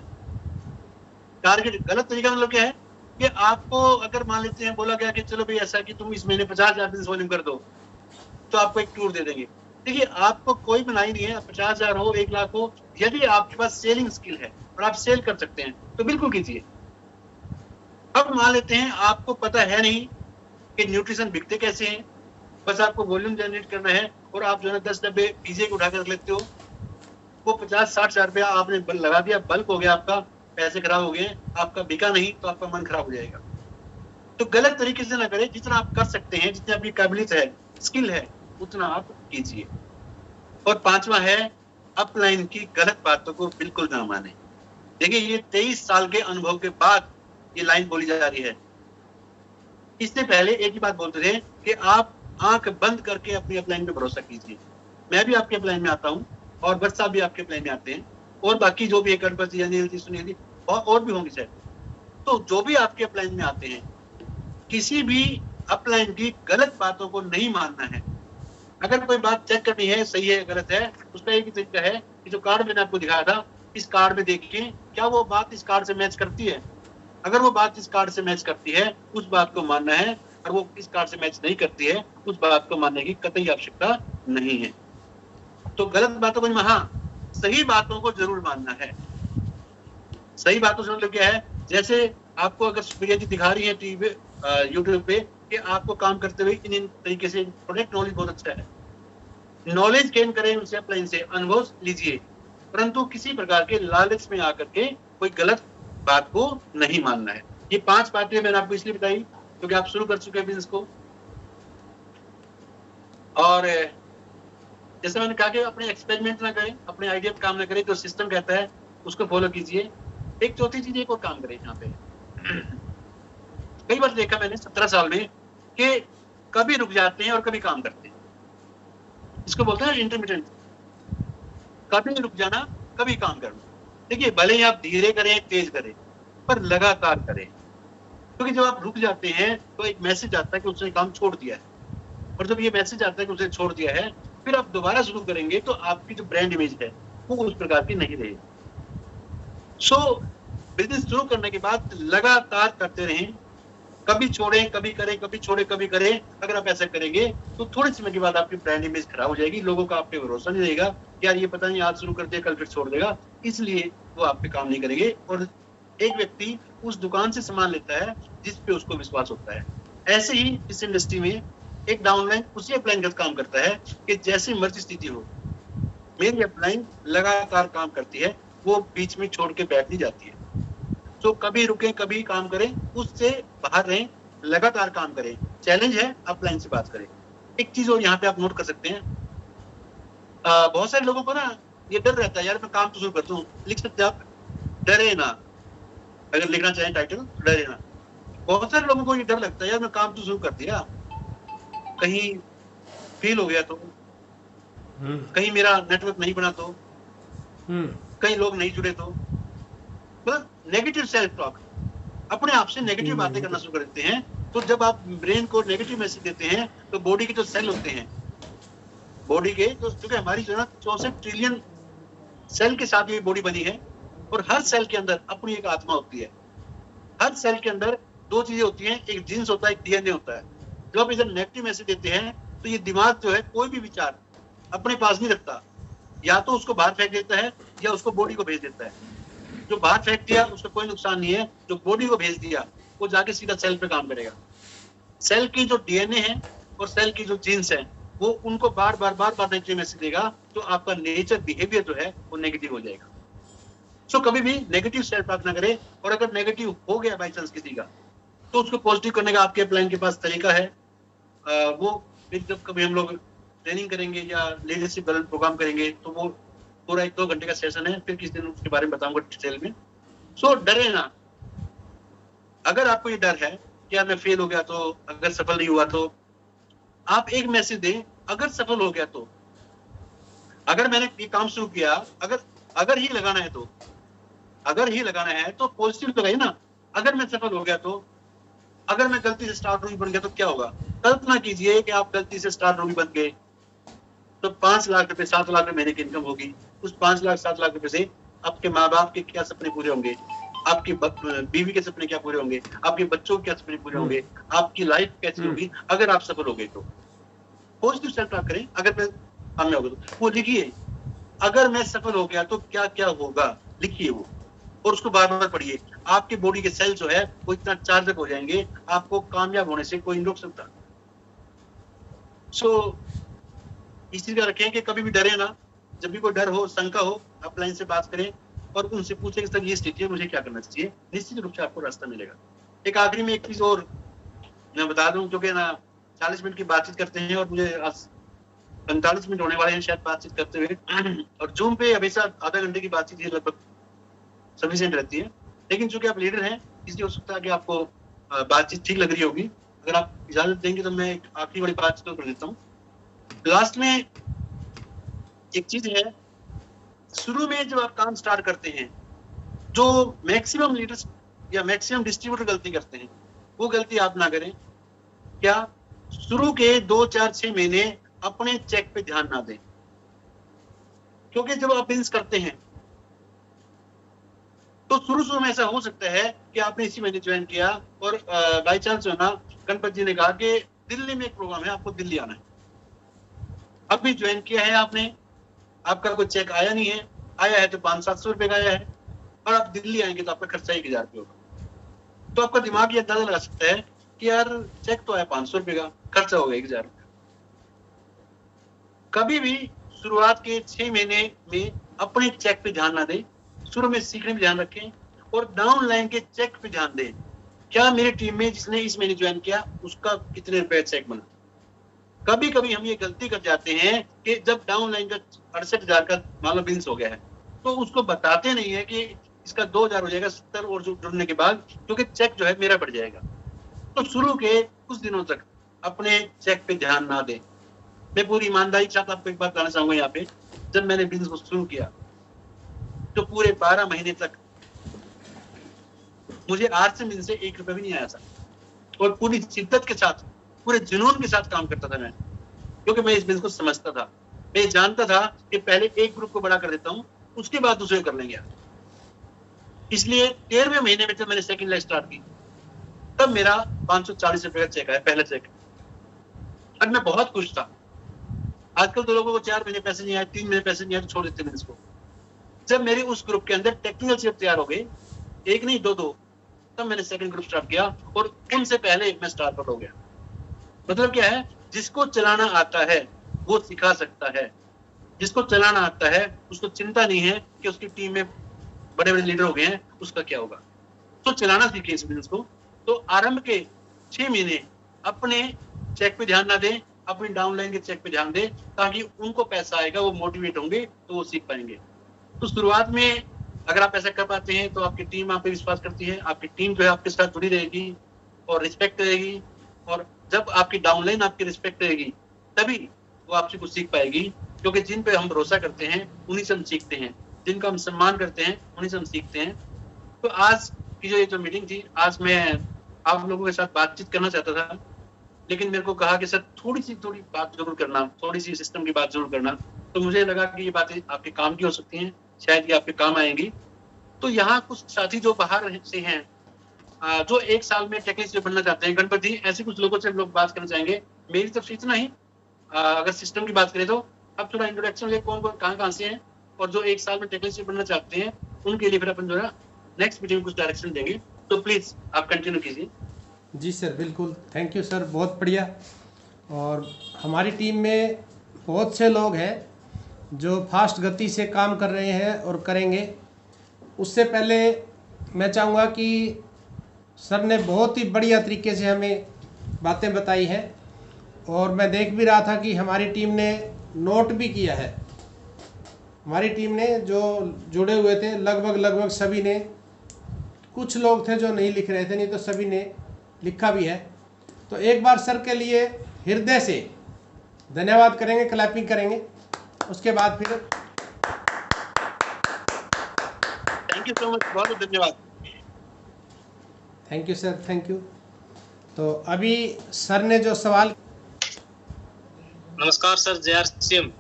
टारगेट, गलत तरीका मतलब क्या है कि आपको अगर मान लेते हैं बोला गया कि चलो भाई ऐसा कि तुम इस महीने 50,000 बिजनेस वॉल्यूम कर दो, तो आपको एक टूर दे देंगे। देखिए, आपको कोई बनाई नहीं है, 50,000 हो 1 लाख हो, यदि आपके पास सेलिंग स्किल है और आप सेल कर सकते हैं तो बिल्कुल कीजिए। अब मान लेते हैं आपको पता है नहीं कि न्यूट्रिशन बिकते कैसे हैं, बस आपको वॉल्यूम जनरेट करना है और आप जो है 10 डब्बे पीजे को उठा कर लेते हो, वो 50-60 हजार रुपया आपने लगा दिया, बल्क हो गया आपका, पैसे खराब हो गए, आपका बिका नहीं तो आपका मन खराब हो जाएगा। तो गलत तरीके से ना करें, जितना आप कर सकते हैं, जितनी आपकी काबिलियत है, स्किल है, उतना आप कीजिए। और पांचवा है, अपलाइन की गलत बातों को बिल्कुल ना माने। देखिए, ये 23 साल के अनुभव के बाद ये लाइन बोली जा रही है। इससे पहले एक ही बात बोलते थे कि आप आंख बंद करके अपनी अपलाइन पे भरोसा कीजिए। मैं भी आपके अपलाइन में आता हूँ और भट्ट साहब भी आपके अपलाइन में आते हैं, और बाकी जो भी सुनिए और भी होंगे शायद। तो जो भी आपके अपलाइन में आते हैं, किसी भी अपलाइन की गलत बातों को नहीं मानना है। अगर कोई बात चेक करनी है सही है गलत है, उसका एक ही तरीका है कि जो कार्ड मैंने आपको दिखाया था, इस कार्ड में देखिए क्या वो बात इस कार्ड से मैच करती है। अगर वो बात इस कार्ड से मैच करती है, उस बात को मानना है, और वो इस कार्ड से मैच नहीं करती है, उस बात को मानने की कतई आवश्यकता नहीं है। तो गलत बातों को, हाँ, सही बातों को जरूर मानना है। सही बातों से मतलब क्या है, जैसे आपको अगर सुप्रिया जी दिखा रही है टीवी यूट्यूब पे कि आपको काम करते हुए इन तरीके से प्रोडक्ट नॉलेज बहुत अच्छा है, नॉलेज गेन करें उनसे, अपलाइन से अनुभव लीजिए, परंतु किसी प्रकार के लालच में आकर के कोई गलत बात को नहीं मानना है। ये 5 बातें मैंने आपको इसलिए बताई क्योंकि आप शुरू कर चुके हैं बिजनेस को, और जैसे मैंने कहा कि अपने एक्सपेरिमेंट ना करें, अपने आइडिया पर काम ना करें, जो सिस्टम कहता है उसको फॉलो कीजिए। एक चौथी चीज एक और काम करें यहाँ पे। कई बार देखा मैंने 17 साल में कि कभी रुक जाते हैं और कभी काम करते हैं, इसको बोलते हैं इंटरमिटेंट। कभी रुक जाना, कभी काम करना। देखिए, भले ही आप धीरे करें तेज करें, पर लगातार करें, क्योंकि जब आप रुक जाते हैं तो एक मैसेज आता है कि उसने काम छोड़ दिया है, और जब ये मैसेज आता है कि उसने छोड़ दिया है, फिर आप दोबारा शुरू करेंगे तो आपकी जो ब्रांड इमेज है वो उस प्रकार की नहीं रहेगी। सो बिजनेस शुरू करने के बाद लगातार करते रहें, कभी छोड़ें कभी करें, कभी छोड़े कभी करें। अगर आप ऐसा करेंगे तो थोड़े समय के बाद आपकी ब्रांड इमेज खराब हो जाएगी, लोगों का आप पे भरोसा नहीं रहेगा, यार ये पता नहीं आज शुरू कर दिया कल फिर छोड़ देगा, इसलिए वो आप पे काम नहीं करेंगे। और एक व्यक्ति उस दुकान से सामान लेता है जिस पे उसको विश्वास होता है। ऐसे ही इस इंडस्ट्री में एक डाउनलाइन उसी अपलाइन का काम करता है कि जैसी मर्जी स्थिति हो, मेरी अपलाइन लगातार काम करती है, वो बीच में छोड़ के बैठ नहीं जाती है। तो कभी रुकें कभी काम करें, उससे बाहर रहें, लगातार काम करें। चैलेंज है, अपलाइन से बात करें। एक चीज और यहाँ पे आप नोट कर सकते हैं, बहुत सारे लोगों को ना ये डर रहता है, यार मैं काम तो शुरू करता हूँ, लिख सकते आप डरे ना, अगर लिखना चाहें टाइटल डरे ना। बहुत सारे लोगों को ये डर लगता है, यार मैं काम तो शुरू कर दिया, कहीं फेल हो गया तो, कहीं मेरा नेटवर्क नहीं बना तो, कहीं लोग नहीं जुड़े तो। बस नेगेटिव सेल्फ टॉक, अपने आप से नेगेटिव बातें करना शुरू कर देते हैं। तो जब आप ब्रेन को नेगेटिव मैसेज देते हैं तो बॉडी के जो सेल होते हैं, बॉडी के जो, क्योंकि हमारी जो है 64 ट्रिलियन सेल के साथ ये बॉडी बनी है, और हर सेल के अंदर अपनी एक आत्मा होती है। हर सेल के अंदर 2 चीजें होती हैं, एक जीन्स होता है, एक डीएनए होता है। जब आप इधर नेगेटिव मैसेज देते हैं तो ये दिमाग जो है कोई भी विचार अपने पास नहीं रखता, या तो उसको बाहर फेंक देता है या उसको बॉडी को भेज देता है। जो बाहर फेंक दिया उसका कोई नुकसान नहीं है, जो बॉडी को भेज दिया वो जाके सीधा सेल पे काम करेगा। सेल की जो डीएनए है और सेल की जो जीन्स है वो उनको बार बार नेगेटिव मैसेज देगा, तो आपका नेचर बिहेवियर जो है वो नेगेटिव हो जाएगा। सो कभी भी नेगेटिव सेल्फ टॉक ना करें, और अगर नेगेटिव हो गया बाई चांस किसी का, तो उसको पॉजिटिव करने का आपके अपलाइन के पास तरीका है। वो फिर जब कभी हम लोग ट्रेनिंग करेंगे या लीडरशिप डेवलपमेंट प्रोग्राम करेंगे, तो वो पूरा 1-2 घंटे का सेशन है, फिर किसी दिन उसके बारे में बताऊंगा डिटेल में। सो डरे ना। अगर आपको ये डर है कि यार मैं फेल हो गया तो, अगर सफल नहीं हुआ तो, आप एक मैसेज दें, अगर सफल हो गया तो, अगर मैंने ये काम शुरू किया, अगर ही लगाना है तो, अगर ही लगाना है तो पॉजिटिव लगाइए ना। अगर मैं सफल हो गया तो, अगर मैं गलती से स्टार रूबी बन गया तो क्या होगा? कल्पना कीजिए कि आप गलती से स्टार रूबी बन गए, तो 5 लाख रुपए 7 लाख रुपए महीने की इनकम होगी। उस 5 लाख 7 लाख रुपए से आपके माँ बाप के क्या सपने पूरे होंगे, आपकी बीवी के सपने क्या पूरे होंगे, आपके बच्चों के क्या सपने पूरे होंगे, आपकी लाइफ कैसी होगी अगर आप सफल हो गए तो। पॉजिटिव सेल्फ टॉक करें। अगर मैं कामयाब हो गया तो वो लिखिए, अगर मैं सफल हो गया तो क्या क्या होगा, लिखिए वो, और उसको बार बार पढ़िए। आपके बॉडी के सेल जो है वो इतना चार्ज अप हो जाएंगे, आपको कामयाब होने से कोई नहीं रोक सकता। सो इस चीज का रखें कि कभी भी डरे ना। जब भी कोई डर हो, शंका हो, अपलाइन से बात करें और उनसे पूछें कि सर ये स्थिति है, मुझे क्या करना चाहिए। निश्चित रूप से आपको रास्ता मिलेगा। एक आखिरी में एक चीज और मैं बता दूं, क्योंकि ना 40 मिनट की बातचीत करते हैं और मुझे 45 मिनट होने वाले हैं शायद बातचीत करते हुए, और जूम पे हमेशा आधा घंटे की बातचीत ही लगभग सफिशिएंट रहती है। लेकिन चूंकि आप लीडर हैं, इसलिए हो सकता है कि आपको बातचीत ठीक लग रही होगी। अगर आप इजाजत देंगे तो मैं एक आखिरी वाली बातचीत कर देता हूँ। लास्ट में एक चीज है, शुरू में जब आप काम स्टार्ट करते हैं, जो मैक्सिमम लीडर्स या मैक्सिमम डिस्ट्रीब्यूटर गलती करते हैं, वो गलती आप ना करें। क्या? शुरू के 2, 4, 6 महीने अपने चेक पे ध्यान ना दें, क्योंकि जब आप बिल्स करते हैं तो शुरू में ऐसा हो सकता है कि आपने इसी महीने ज्वाइन किया और बाई चांस जो है ना, गणपत जी ने कहा कि दिल्ली में एक प्रोग्राम है, आपको दिल्ली आना है। अभी ज्वाइन किया है आपने, आपका कोई चेक आया नहीं है, आया है तो 500-700 रुपए का आया है, और आप दिल्ली आएंगे तो आपका खर्चा 1000 रुपये होगा। तो आपका दिमाग ये अंदाजा लगा सकता है कि यार चेक तो आया 500 रुपए का, खर्चा होगा 1000 रुपये। कभी भी शुरुआत के 6 महीने में अपने चेक पे ध्यान ना दें। शुरू में सीखने में ध्यान रखें और डाउन लाइन के चेक पे ध्यान दें। क्या मेरी टीम में जिसने इस महीने ज्वाइन किया उसका कितने रुपए चेक बना? कभी कभी हम ये गलती कर जाते हैं कि जब डाउन लाइन का 68,000 का मान लो बिल्स हो गया है, तो उसको बताते नहीं है कि इसका 2000 हो जाएगा 70 और जुड़ने के बाद, क्योंकि चेक जो है मेरा बढ़ जाएगा। तो शुरू के कुछ दिनों तक अपने चेक पे ध्यान ना दें। मैं पूरी ईमानदारी के साथ आपको एक बात बताना चाहूंगा यहाँ पे, जब मैंने बिजनेस को शुरू किया तो पूरे 12 महीने तक मुझे 8 से मिल से 1 रुपया भी नहीं आया था, और पूरी शिद्दत के साथ, पूरे जुनून के साथ काम करता था मैं, क्योंकि मैं इस बिजनेस को समझता था। मैं जानता था कि पहले एक ग्रुप को बड़ा कर देता हूँ, उसके बाद दूसरे कर लेंगे। इसलिए 13वें महीने में जब मैंने सेकंड लाइफ स्टार्ट की, तब मेरा 540 रुपए का चेक आया, पहला चेक, और मैं बहुत खुश था। आजकल तो लोगों को 4 महीने पैसे नहीं आए, 3 महीने पैसे नहीं आए तो छोड़ देते हैं इसको। जब मेरे उस ग्रुप के अंदर टेक्निकल चीफ तैयार हो गए, एक नहीं दो, तब मैंने सेकंड ग्रुप स्टार्ट किया, और उनसे पहले मैं स्टार पर हो गया। मतलब क्या है? जिसको चलाना आता है वो सिखा सकता है। जिसको चलाना आता है उसको चिंता नहीं है कि उसकी टीम में बड़े बड़े लीडर हो गए हैं, उसका क्या होगा। तो चलाना सीखे इस बिजनेस को। तो आरंभ के 6 महीने अपने चेक पे ध्यान ना दें, अपनी डाउनलाइन के चेक पे ध्यान दें, ताकि उनको पैसा आएगा, वो मोटिवेट होंगे तो वो सीख पाएंगे। तो शुरुआत में अगर आप ऐसा कर पाते हैं तो आपकी टीम आप पे विश्वास करती है, आपकी टीम जो है आपके साथ जुड़ी रहेगी और रिस्पेक्ट रहेगी। और जब आपकी डाउनलाइन आपकी रिस्पेक्ट रहेगी, तभी वो आपसे कुछ सीख पाएगी, क्योंकि जिन पे हम भरोसा करते हैं उन्हीं से हम सीखते हैं, जिनका हम सम्मान करते हैं उन्हीं से हम सीखते हैं। तो आज की जो मीटिंग थी, आज मैं आप लोगों के साथ बातचीत करना चाहता था, लेकिन मेरे को कहा कि सर थोड़ी बात जरूर करना, थोड़ी सी सिस्टम की बात जरूर करना। तो मुझे लगा कि ये बातें आपके काम की हो सकती हैं, शायद ये आपके काम आएंगी। तो यहाँ कुछ साथी जो बाहर से हैं, जो 1 साल में टेक्निकल बनना चाहते हैं, गणपत जी, ऐसे कुछ लोगों से हम लोग बात करना चाहेंगे। मेरी तरफ से इतना ही। अगर सिस्टम की बात करें तो अब थोड़ा इंट्रोडक्शन ले, कौन कौन कहाँ से हैं, और जो 1 साल में टेक्निकल बनना चाहते हैं उनके लिए फिर अपन जो है नेक्स्ट मीटिंग में कुछ डायरेक्शन देंगे। तो प्लीज आप कंटिन्यू कीजिए। जी सर, बिल्कुल, थैंक यू सर, बहुत बढ़िया। और हमारी टीम में बहुत से लोग हैं जो फास्ट गति से काम कर रहे हैं और करेंगे। उससे पहले मैं चाहूँगा कि सर ने बहुत ही बढ़िया तरीके से हमें बातें बताई हैं और मैं देख भी रहा था कि हमारी टीम ने नोट भी किया है। हमारी टीम ने जो जुड़े हुए थे लगभग सभी ने, कुछ लोग थे जो नहीं लिख रहे थे, नहीं तो सभी ने लिखा भी है। तो एक बार सर के लिए हृदय से धन्यवाद करेंगे, क्लैपिंग करेंगे, उसके बाद फिर थैंक यू सो मच, बहुत बहुत धन्यवाद। Thank you sir, thank you. तो अभी सर ने जो सवाल। नमस्कार सर, JR सिंह।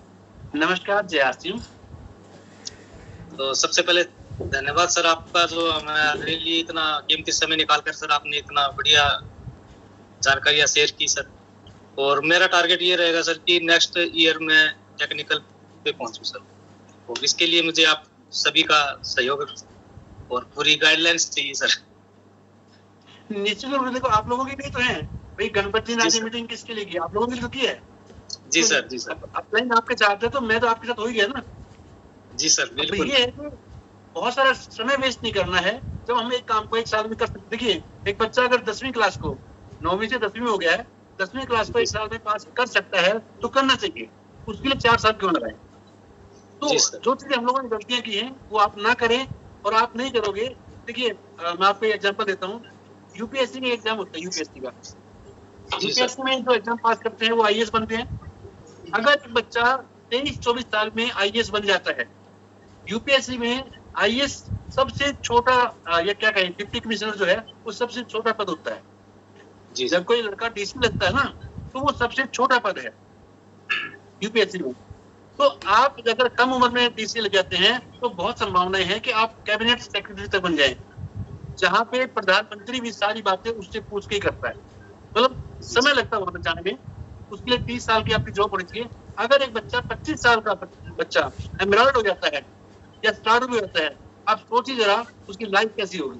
नमस्कार JR सिंह। तो सबसे पहले धन्यवाद सर आपका, जो हमारे लिए इतना कीमती समय निकालकर सर आपने इतना बढ़िया जानकारियां शेयर की सर। और मेरा टारगेट ये रहेगा सर कि नेक्स्ट ईयर में टेक्निकल पे पहुंचूं सर, और इसके लिए मुझे आप सभी का सहयोग और पूरी गाइडलाइंस चाहिए सर। निश्चित रूप से देखो, आप लोगों के लिए तो है भाई, गणपति नाथ मीटिंग किसके लिए की? आप लोगों के लिए तो की है। जी सर, जी सर। अपलाइन आपके चाहते तो मैं तो आपके साथ हो ही गया ना। जी सर, बिल्कुल। ये है कि बहुत सारा समय वेस्ट नहीं करना है जब हम एक काम को एक साल में कर सकते। देखिए, एक बच्चा अगर 10वीं क्लास को 9वीं से 10वीं हो गया है, 10वीं क्लास को एक साल में पास कर सकता है तो करना चाहिए, उसके लिए 4 साल क्यों लगाए? तो जो चीजें हम लोगों ने गलतियां की हैं वो आप ना करें, और आप नहीं करोगे। देखिए, मैं आपको एक एग्जांपल देता हूँ। यूपीएससी का एग्जाम होता है, यूपीएससी का। यूपीएससी में जो एग्जाम पास करते हैं वो आईएएस बनते हैं। अगर एक बच्चा 23-24 साल में आईएएस बन जाता है, यूपीएससी में आईएएस सबसे छोटा या क्या कहें, डिप्टी कमिश्नर जो है वो सबसे छोटा पद होता है। जब कोई लड़का डीसी लगता है ना, तो वो सबसे छोटा पद है यूपीएससी में। तो आप अगर कम उम्र में डीसी लग जाते हैं तो बहुत संभावनाएं हैं कि आप कैबिनेट सेक्रेटरी तक बन जाएं, जहां पे प्रधानमंत्री भी सारी बातें उससे पूछ के ही करता है। मतलब समय लगता है वहां जाने में, उसके लिए 30 साल की आपकी जॉब होनी चाहिए। अगर एक बच्चा 25 साल का बच्चा एमराल्ड हो जाता है या स्टार भी होता है, आप सोचिए जरा उसकी लाइफ कैसी होगी।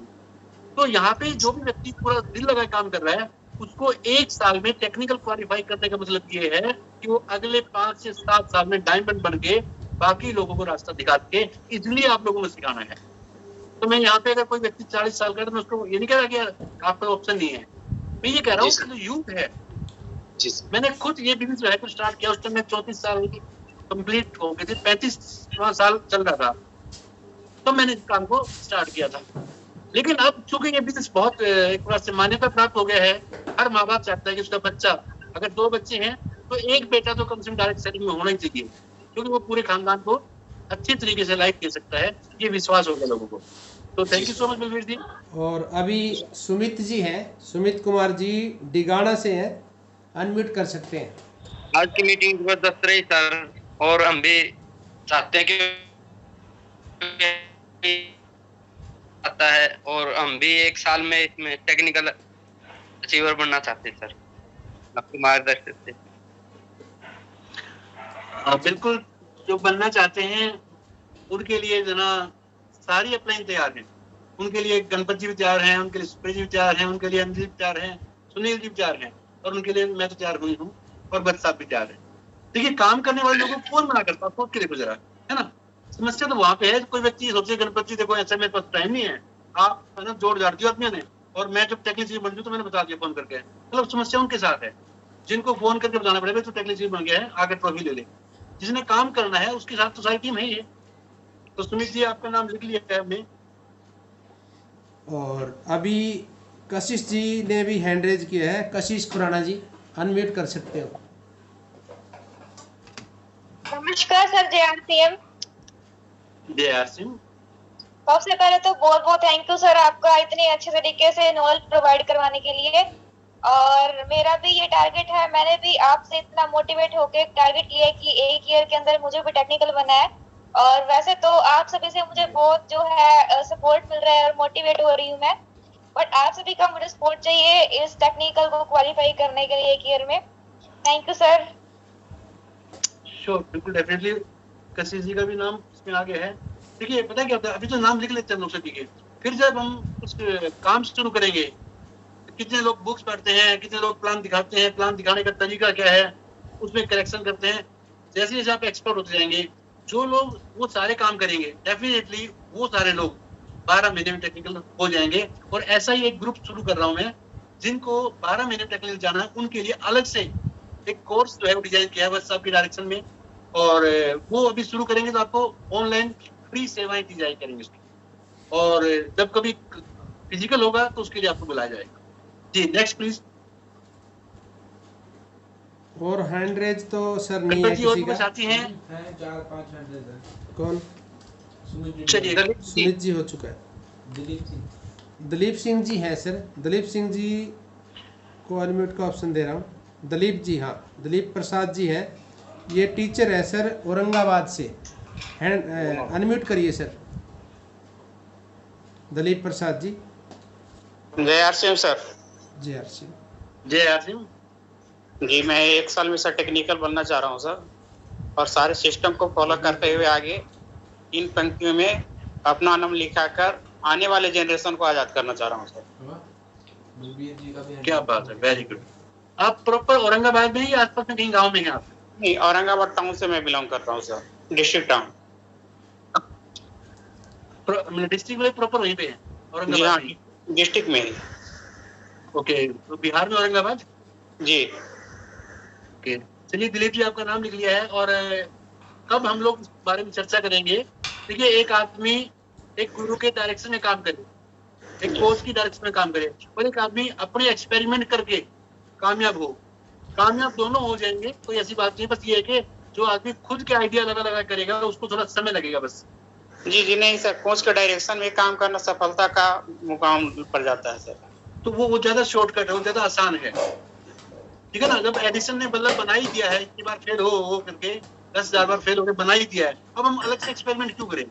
तो यहाँ पे जो भी व्यक्ति पूरा दिल लगा काम कर रहा है, उसको 1 साल में टेक्निकल क्वालिफाई करने का मतलब ये है कि वो अगले 5 से 7 साल में डायमंड बन के बाकी लोगों को रास्ता दिखा के, इसलिए आप लोगों को सिखाना है। तो मैं यहाँ पे अगर कोई व्यक्ति 40 साल का है तो मैं उसको ये नहीं कह रहा कि आपका ऑप्शन नहीं है, मैं ये कह रहा हूँ कि जो यूथ है, मैंने खुद ये बिजनेस जो है तो स्टार्ट किया, उस टाइम मैं 34 साल की कंप्लीट हो गए थे, 35वां साल चल रहा था, तो मैंने इस काम को स्टार्ट किया था। लेकिन अब चूंकि ये बिजनेस बहुत एक प्रकार से मान्यता प्राप्त हो गया है, हर माँ बाप चाहता है कि उसका बच्चा, अगर 2 बच्चे हैं तो एक बेटा तो कम से कम डायरेक्ट सेलिंग में होना ही चाहिए, क्योंकि वो पूरे खानदान को अच्छी तरीके से लाइफ दे सकता है, ये विश्वास हो गया लोगों को। तो thank you so much Balveer ji. और अभी सुमित जी हैं, सुमित कुमार जी डिगाना से हैं, अनम्यूट कर सकते हैं। आज की मीटिंग जबरदस्त रही सर, और हम भी चाहते हैं कि आता है, और हम भी 1 साल में इसमें टेक्निकल अचीवर बनना चाहते हैं सर, आपके मार्गदर्शन से। बिल्कुल, जो बनना चाहते हैं उनके लिए जना सारी अपलाइन तैयार हैं। उनके लिए गणपत जी भी तैयार हैं, उनके लिए सुप्रिया जी भी तैयार हैं, उनके लिए अंजलि भी तैयार हैं, सुनील जी भी तैयार हैं, और उनके लिए मैं तो तैयार हुई हूँ, और बच्चा साहब भी तैयार है। देखिए, काम करने वाले लोगों को कौन मना करता है? सोच के देखो जरा, है ना। समस्या तो वहां पे है, कोई व्यक्ति सोचे गणपत जी देखो ऐसा मेरे पास टाइम नहीं है, आप है ना जोड़ जाड़ दिया आदमी ने, और मैं जब टेक्निकल बन गई तो मैंने बता दिया फोन करके। मतलब समस्या उनके साथ है जिनको फोन करके बताना पड़ेगा तो टेक्निकल बन गया है, आगे ट्रॉफी ले ले। जिसने काम करना है उसके साथ तो सारी टीम है ही है। तो सुमित जी, आपका नाम लिख लिया है हमने। और अभी कशिश जी ने भी हैंड रेज किया है। कशिश खुराना जी, अनम्यूट कर सकते हो। नमस्कार sir, JR Singh. JR Singh, सबसे पहले तो बहुत बहुत थैंक यू सर आपका, इतने अच्छे तरीके से नॉलेज प्रोवाइड करवाने के लिए। और मेरा भी ये टारगेट है, मैंने भी आपसे इतना मोटिवेट होकर टारगेट लिया है कि 1 ईयर के अंदर मुझे भी टेक्निकल बनना है। और वैसे तो आप सभी से मुझे बहुत जो है सपोर्ट मिल रहा है और मोटिवेट हो रही हूँ मैं, बट आप सभी का मुझे सपोर्ट चाहिए इस टेक्निकल को क्वालिफाई करने के लिए 1 ईयर में। Thank you sir. श्योर, बिल्कुल, डेफिनेटली। कशिश जी का भी नाम इसमें आगे है। देखिए, पता क्या होता है, अभी तो नाम लिख लेते हैं लोग सभी के, फिर जब हम कुछ काम शुरू करेंगे कितने लोग बुक्स पढ़ते हैं, कितने लोग प्लान दिखाते हैं, प्लान दिखाने का तरीका क्या है, उसमें करेक्शन करते हैं। जैसे जैसे आप एक्सपर्ट होते जाएंगे, जो लोग वो सारे काम करेंगे, डेफिनेटली वो सारे लोग 12 महीने में टेक्निकल हो जाएंगे। और ऐसा ही एक ग्रुप शुरू कर रहा हूँ मैं, जिनको 12 महीने टेक्निकल जाना है, उनके लिए अलग से एक कोर्स जो है वो डिजाइन किया है बस आपकी डायरेक्शन में। और वो अभी शुरू करेंगे तो आपको ऑनलाइन फ्री सेवाएं दी जाए करेंगे उसकी। और जब कभी फिजिकल होगा तो उसके लिए आपको बुलाया जाएगा। जी नेक्स्ट प्लीज। और हैंड रेज तो सर नहीं है जी और किसी भी कुछ का। साथी हैं? 4-5 हैंड रेज है। कौन? चलिए ललित जी। सुमित जी हो चुका है। दलीप सिंह जी हैं सर। दलीप सिंह जी को अनम्यूट का ऑप्शन दे रहा हूँ। दलीप जी, हाँ दलीप प्रसाद जी हैं, ये टीचर है सर औरंगाबाद से। हैंड अनम्यूट करिए सर। दलीप प्रसाद जी। जय आरसीएम सर। जी आर सी। जय आसिम। जी मैं 1 साल में सर टेक्निकल बनना चाह रहा हूँ सर, और सारे सिस्टम को फॉलो करते हुए आगे इन पंक्तियों में अपना नाम लिखाकर आने वाले जनरेशन को आजाद करना चाह रहा हूँ सर। क्या बात है, वेरी गुड। आप प्रॉपर औरंगाबाद में ही आसपास में कहीं गांव में हैं आप? नहीं, औरंगाबाद टाउन से मैं बिलोंग करता हूँ सर, डिस्ट्रिक्ट टाउन। डिस्ट्रिक्ट में प्रॉपर वहीं पे है जी औरंगाबाद हाँ, में ही? डिस्ट्रिक्ट में ही। ओके, तो बिहार में औरंगाबाद। जी ओके, चलिए दिलीप जी आपका नाम लिख लिया है। और कब हम लोग इस बारे में चर्चा करेंगे? देखिए, एक आदमी एक गुरु के डायरेक्शन में काम करे, एक कोच की डायरेक्शन में काम करे, और एक आदमी अपने एक्सपेरिमेंट करके कामयाब हो। कामयाब दोनों हो जाएंगे, कोई ऐसी बात नहीं। बस ये है कि जो आदमी खुद के आइडिया लगा लगा करेगा उसको थोड़ा समय लगेगा बस। जी नहीं सर, कोच के डायरेक्शन में काम करना सफलता का मुकाम पर जाता है सर। तो वो ज्यादा शॉर्टकट है, वो ज्यादा आसान है, ठीक है ना। जब एडिसन ने बल्ब बना ही दिया है, इतनी बार फेल हो करके 10,000 बार फेल होकर बना ही दिया है, अब हम अलग से एक्सपेरिमेंट क्यों करें?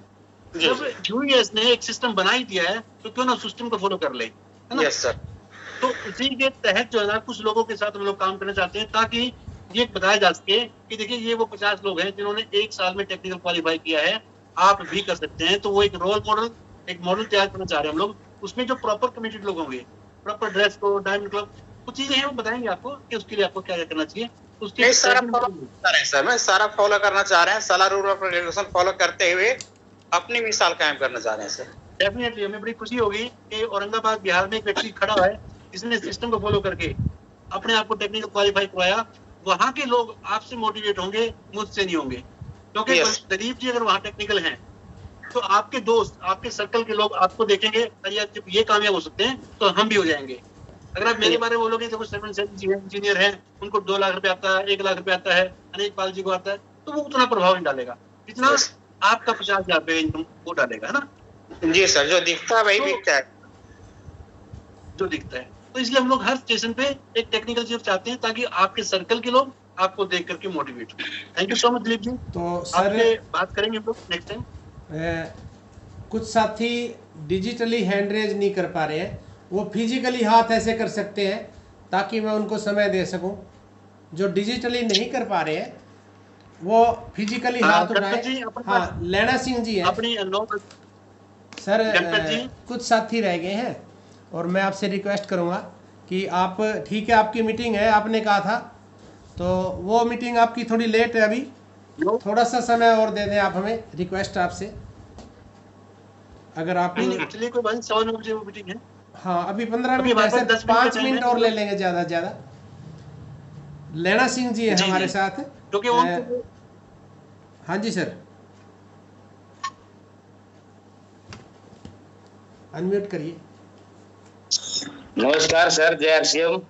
जब यूएस ने एक सिस्टम बना ही दिया है तो क्यों ना सिस्टम को फॉलो कर ले, है ना? Yes sir. तो उसी के तहत जो है ना, कुछ लोगों के साथ हम लोग काम करना चाहते हैं, ताकि ये बताया जा सके कि देखिए ये वो 50 लोग हैं जिन्होंने 1 साल में टेक्निकल क्वालिफाई किया है, आप भी कर सकते हैं। तो वो एक रोल मॉडल, एक मॉडल तैयार करना चाह रहे हैं हम लोग। उसमें जो प्रॉपर कमिटेड लोग होंगे, proper dress code, diamond club, कुछ चीजें हैं वो बताएंगे आपको कि उसके लिए आपको क्या क्या करना चाहिए। उसके सारा फॉलो कर रहे हैं सर, मैं सारा फॉलो करना चाह रहे हैं, सारा रूल ऑफ रेगुलेशन फॉलो करते हुए अपनी मिसाल कायम करना चाह रहे हैं सर। डेफिनेटली हमें बड़ी खुशी होगी कि औरंगाबाद बिहार में एक व्यक्ति खड़ा है जिसने सिस्टम को फॉलो करके अपने आप को टेक्निकल क्वालिफाई करवाया। वहाँ के लोग आपसे मोटिवेट होंगे, मुझसे नहीं होंगे, क्योंकि दलीप जी अगर वहाँ टेक्निकल हैं तो आपके दोस्त, आपके सर्कल के लोग आपको देखेंगे, अरे यार जब ये कामयाब हो सकते हैं तो हम भी हो जाएंगे। अगर आप मेरे बारे में बोलोगे तो कुछ 7 इंजीनियर हैं, उनको 2 लाख रुपए आता है, 1 लाख रुपए आता है, अनेक पाल जी को आता है, तो वो उतना प्रभाव नहीं डालेगा जितना आपका 50,000 रुपए इनकम वो डालेगा, है ना? जी सर, जो दिखता है वही बिकता है। जो दिखता है, तो इसलिए हम लोग हर स्टेशन पे एक टेक्निकल चीफ चाहते हैं ताकि आपके सर्कल के लोग आपको देख करके मोटिवेट हो। Thank you so much Dilip ji. तो सर आपसे बात करेंगे हम लोग नेक्स्ट टाइम। कुछ साथी डिजिटली हैंड रेज नहीं कर पा रहे हैं, वो फिजिकली हाथ ऐसे कर सकते हैं ताकि मैं उनको समय दे सकूं। जो डिजिटली नहीं कर पा रहे हैं वो फिजिकली हाथ उठाए। हाँ, लैना सिंह जी हैं अपनी सर। कुछ साथी रह गए हैं और मैं आपसे रिक्वेस्ट करूंगा कि आप, ठीक है आपकी मीटिंग है, आपने कहा था, तो वो मीटिंग आपकी थोड़ी लेट है अभी, थोड़ा सा समय और दे दें आप हमें, रिक्वेस्ट आपसे। अगर आप चलिए कोई बात नहीं, 7 बजे वो मीटिंग है। हाँ, अभी 15 मिनट है सर, 5 मिनट और ले लेंगे ज़्यादा से ज़्यादा। लैना सिंह जी है हमारे साथ, क्योंकि हाँ जी सर, अनम्यूट करिए। नमस्कार सर, जय आरसीएम।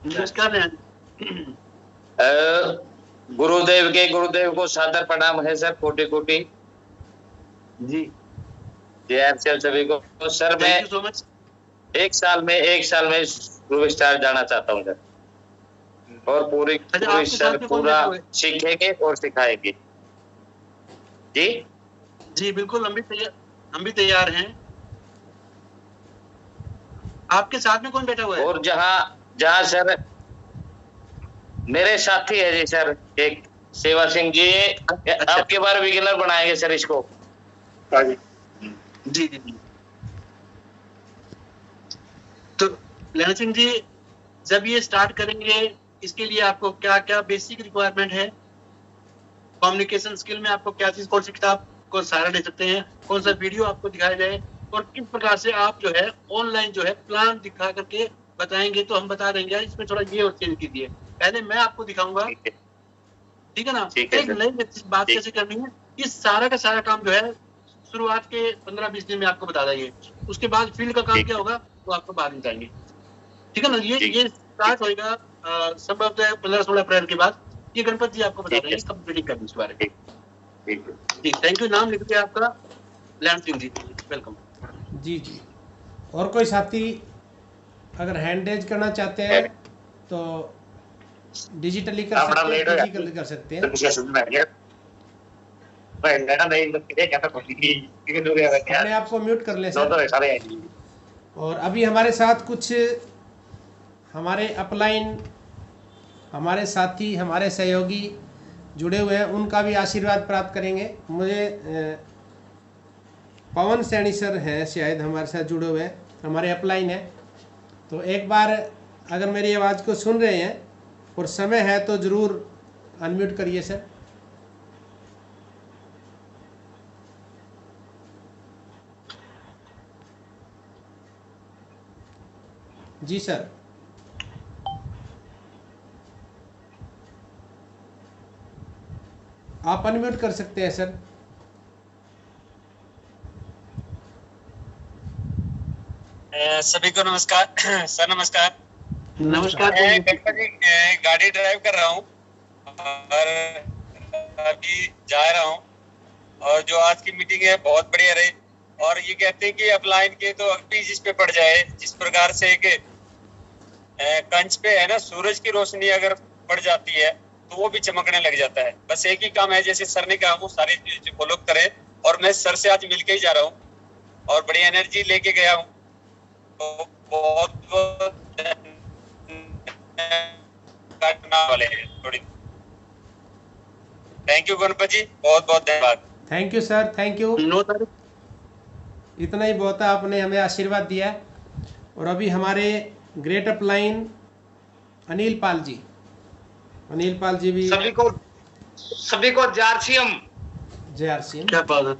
नमस्कार। गुरुदेव को सादर प्रणाम है सर, कोटि कोटि जी। जय आरसीएम सभी को। तो सर मैं 1 साल में ग्रुप स्टार जाना चाहता हूँ सर, और पूरी सर पूरा सीखेंगे और सिखाएंगे। जी जी बिल्कुल, हम भी तैयार हैं। आपके साथ में कौन बैठा हुआ है? और जहाँ सर मेरे साथी है जी सर, एक सेवा सिंह जी, आपके बार बिगिनर बनाएंगे सर इसको। जी जी जी। तो लहन सिंह जी, जब ये स्टार्ट करेंगे इसके लिए आपको क्या क्या बेसिक रिक्वायरमेंट है? कम्युनिकेशन स्किल में आपको क्या चीज, कौन सी किताब को सहारा ले सकते हैं, कौन सा वीडियो आपको दिखाया जाए, और किस प्रकार से आप जो है ऑनलाइन जो है प्लान दिखा करके बताएंगे तो हम बता देंगे इसमें थोड़ा ये और चेंज कीजिए। पहले मैं आपको दिखाऊंगा, ठीक है ना, एक नई बात कैसे करनी है, ये सारा का सारा काम जो है शुरुआत के 15-20 दिन में आपको बता देंगे। उसके बाद फील्ड का काम क्या होगा वो आपको बाद में बताएंगे, ठीक है ना। ये स्टार्ट होएगा संभवतः 15-16 अप्रैल के बाद। ये गणपत जी आपको बता देंगे कब मीटिंग करनी इस बारे में। ठीक, थैंक यू। नाम लिख दिया आपका, लहन सिंह जी, वेलकम। जी जी। और कोई साथी अगर हैंड रेज करना चाहते हैं तो डिजिटली कर सकते हैं। अपने आप को म्यूट कर लें सर। और अभी हमारे साथ कुछ हमारे अपलाइन, हमारे साथी, हमारे सहयोगी जुड़े हुए हैं, उनका भी आशीर्वाद प्राप्त करेंगे। मुझे पवन सैनी सर हैं शायद हमारे साथ जुड़े हुए हैं, हमारे अपलाइन है। तो एक बार अगर मेरी आवाज़ को सुन रहे हैं और समय है तो ज़रूर अनम्यूट करिए सर। जी सर। आप अनम्यूट कर सकते हैं सर। सभी को नमस्कार। सर नमस्कार। नमस्कार। मैं गाड़ी ड्राइव कर रहा हूँ और अभी जा रहा हूँ, और जो आज की मीटिंग है बहुत बढ़िया रही। और ये कहते हैं कि अपलाइन के तो अभी जिस पे पड़ जाए, जिस प्रकार से एक कंच पे है ना सूरज की रोशनी अगर पड़ जाती है तो वो भी चमकने लग जाता है। बस एक ही काम है, जैसे सर ने कहा वो सारी चीज फॉलो करें। और मैं सर से आज मिलके ही जा रहा हूँ और बड़ी एनर्जी लेके गया हूँ। तो बहुत वाले हैं थोड़ी। थैंक यू गणपत जी, बहुत बहुत धन्यवाद। Thank you sir, thank you. इतना ही बहुत है, आपने हमें आशीर्वाद दिया। और अभी हमारे ग्रेट अपलाइन अनिल पाल जी, अनिल पाल जी भी। सभी को जय आरसीएम। क्या बात है।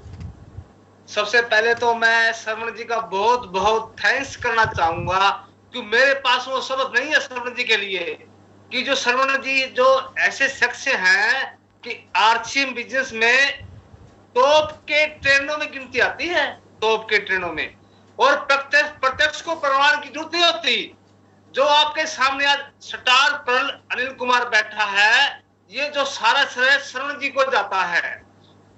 सबसे पहले तो मैं श्रवण जी का बहुत बहुत थैंक्स करना चाहूंगा, क्योंकि मेरे पास वो शब्द नहीं है श्रवण जी के लिए, कि जो श्रवण जी जो ऐसे शख्स हैं कि आरसीएम बिजनेस में टॉप के ट्रेनों में गिनती आती है, टॉप के ट्रेनों में। और प्रत्यक्ष को प्रमाण की जरूरत नहीं होती। जो आपके सामने आज स्टार पर्ल अनिल कुमार बैठा है, ये जो सारा श्रेय श्रवण जी को जाता है,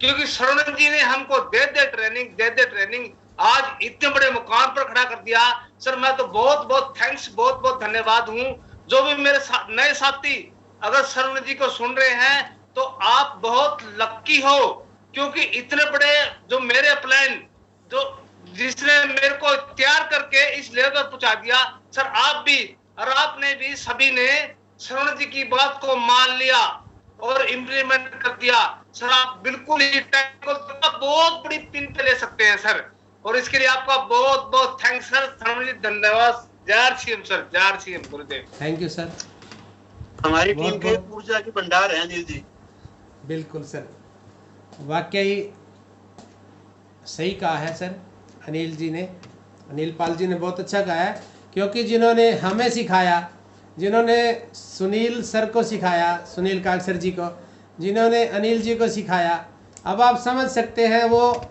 क्योंकि श्रवण जी ने हमको दे दे ट्रेनिंग आज इतने बड़े मुकाम पर खड़ा कर दिया। सर मैं तो बहुत बहुत थैंक्स, बहुत बहुत धन्यवाद हूं। जो भी मेरे नए साथी अगर श्रवण जी को सुन रहे हैं तो आप बहुत लक्की हो, क्योंकि इतने बड़े जो मेरे प्लान जो जिसने मेरे को तैयार करके इस लेवल पर पहुंचा दिया। सर आप भी और आपने भी सभी ने श्रवण जी की बात को मान लिया और इम्प्लीमेंट कर दिया। सर आप बिल्कुल ही बहुत बड़ी पिन पे ले सकते हैं सर, और इसके लिए आपका बहुत बहुत थैंक्स सर। श्रवण जी धन्यवाद। जय आरसीएम सर, जय RCM Gurudev. Thank you sir. हमारी टीम के ऊर्जा के भंडार हैं अनिल जी। बिल्कुल सर, वाकई सही कहा है सर अनिल जी ने, अनिल पाल जी ने बहुत अच्छा कहा है। क्योंकि जिन्होंने हमें सिखाया, जिन्होंने सुनील सर को सिखाया, सुनील काग सर जी को, जिन्होंने अनिल जी को सिखाया, अब आप समझ सकते हैं वो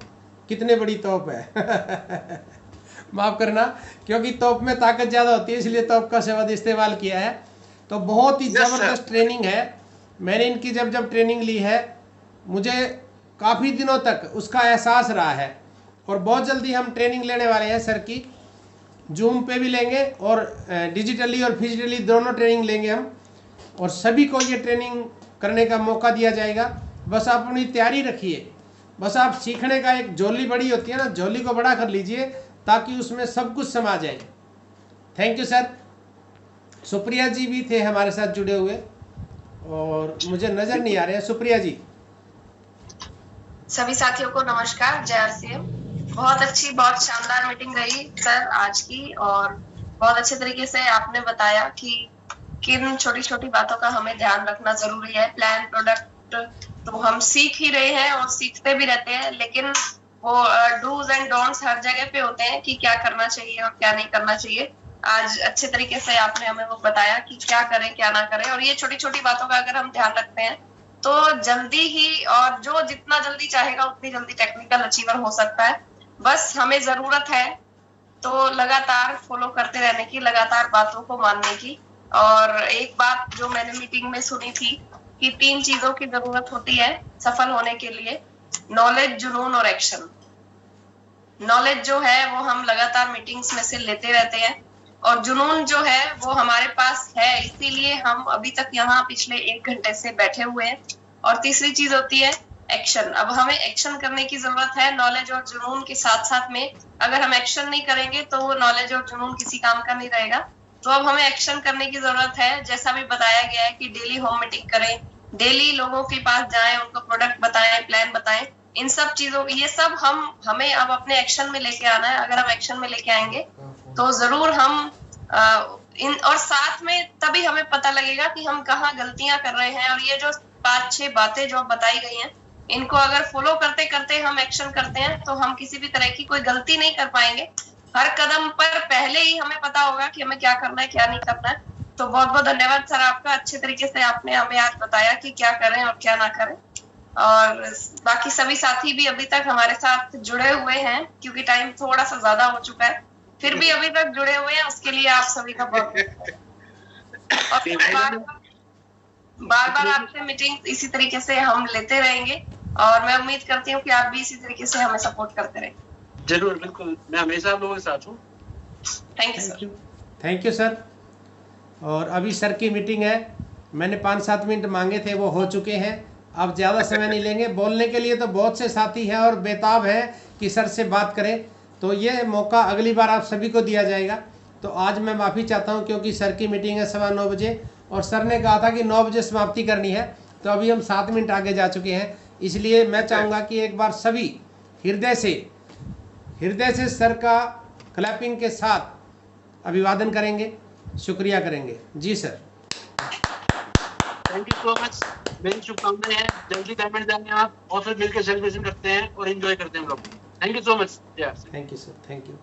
कितने बड़ी तोप है। माफ़ करना, क्योंकि तोप में ताकत ज़्यादा होती है, इसलिए तोप का शब्द इस्तेमाल किया है। तो बहुत ही ज़बरदस्त ट्रेनिंग है। मैंने इनकी जब ट्रेनिंग ली है, मुझे काफ़ी दिनों तक उसका एहसास रहा है। और बहुत जल्दी हम ट्रेनिंग लेने वाले हैं सर की, जूम पे भी लेंगे और डिजिटली और फिजिकली दोनों ट्रेनिंग लेंगे हम, और सभी को ये ट्रेनिंग करने का मौका दिया जाएगा। बस आप अपनी तैयारी रखिए, बस आप सीखने का एक झोली बड़ी होती है ना, झोली को बड़ा कर लीजिए ताकि उसमें सब कुछ समा जाए। Thank you sir. Supriya ji भी थे हमारे साथ जुड़े हुए और मुझे नज़र नहीं आ रहे हैं। सुप्रिया जी। सभी साथियों को नमस्कार, जय आरसीएम। बहुत अच्छी, बहुत शानदार मीटिंग रही सर आज की, और बहुत अच्छे तरीके से आपने बताया कि किन छोटी छोटी बातों का हमें ध्यान रखना जरूरी है। प्लान प्रोडक्ट तो हम सीख ही रहे हैं और सीखते भी रहते हैं, लेकिन वो डूज एंड डोंट्स हर जगह पे होते हैं कि क्या करना चाहिए और क्या नहीं करना चाहिए। आज अच्छे तरीके से आपने हमें वो बताया कि क्या करें क्या ना करें, और ये छोटी छोटी बातों का अगर हम ध्यान रखते हैं तो जल्दी ही, और जो जितना जल्दी चाहेगा उतनी जल्दी टेक्निकल अचीवर हो सकता है। बस हमें जरूरत है तो लगातार फॉलो करते रहने की, लगातार बातों को मानने की। और एक बात जो मैंने मीटिंग में सुनी थी कि 3 चीजों की जरूरत होती है सफल होने के लिए, नॉलेज, जुनून और एक्शन। नॉलेज जो है वो हम लगातार मीटिंग्स में से लेते रहते हैं, और जुनून जो है वो हमारे पास है, इसीलिए हम अभी तक यहाँ पिछले 1 घंटे से बैठे हुए हैं। और तीसरी चीज होती है एक्शन। अब हमें एक्शन करने की जरूरत है नॉलेज और जुनून के साथ साथ में। अगर हम एक्शन नहीं करेंगे तो वो नॉलेज और जुनून किसी काम का नहीं रहेगा। तो अब हमें एक्शन करने की जरूरत है, जैसा भी बताया गया है कि डेली होम मीटिंग करें, डेली लोगों के पास जाएं, उनको प्रोडक्ट बताएं, प्लान बताएं, इन सब चीजों, ये सब हमें अब अपने एक्शन में लेके आना है। अगर हम एक्शन में लेके आएंगे तो जरूर हम और साथ में तभी हमें पता लगेगा कि हम कहाँ गलतियां कर रहे हैं। और ये जो 5-6 बातें जो बताई गई हैं, इनको अगर फॉलो करते करते हम एक्शन करते हैं तो हम किसी भी तरह की कोई गलती नहीं कर पाएंगे। हर कदम पर पहले ही हमें पता होगा कि हमें क्या करना है क्या नहीं करना है। तो बहुत बहुत धन्यवाद सर आपका, अच्छे तरीके से आपने हमें आज बताया कि क्या करें और क्या ना करें। और बाकी सभी साथी भी अभी तक हमारे साथ जुड़े हुए हैं, क्योंकि टाइम थोड़ा सा ज्यादा हो चुका है, फिर भी अभी तक जुड़े हुए हैं, उसके लिए आप सभी का बहुत बार बार आपसे मीटिंग इसी तरीके से हम लेते रहेंगे, और मैं उम्मीद करती हूँ कि आप भी इसी तरीके से हमें सपोर्ट करते रहें। जरूर, बिल्कुल, मैं हमेशा आप लोगों के साथ हूँ। Thank you sir. Thank you sir. और अभी सर की मीटिंग है, मैंने 5-7 मिनट मांगे थे, वो हो चुके हैं। अब ज़्यादा समय नहीं लेंगे। बोलने के लिए तो बहुत से साथी हैं और बेताब है कि सर से बात करें, तो ये मौका अगली बार आप सभी को दिया जाएगा। तो आज मैं माफ़ी चाहता हूँ क्योंकि सर की मीटिंग है 9:15 बजे, और सर ने कहा था कि 9 बजे समाप्ति करनी है, तो अभी हम 7 मिनट आगे जा चुके हैं। इसलिए मैं चाहूँगा कि एक बार सभी हृदय से सर का क्लैपिंग के साथ अभिवादन करेंगे, शुक्रिया करेंगे। जी sir. Thank you so much. मेरी शुभकामनाएं हैं, जल्दी डायमंड जाएंगे आप, और फिर मिलकर सेलिब्रेशन करते हैं और एंजॉय करते हैं हम लोग। Thank you so much. Thank you sir, thank you.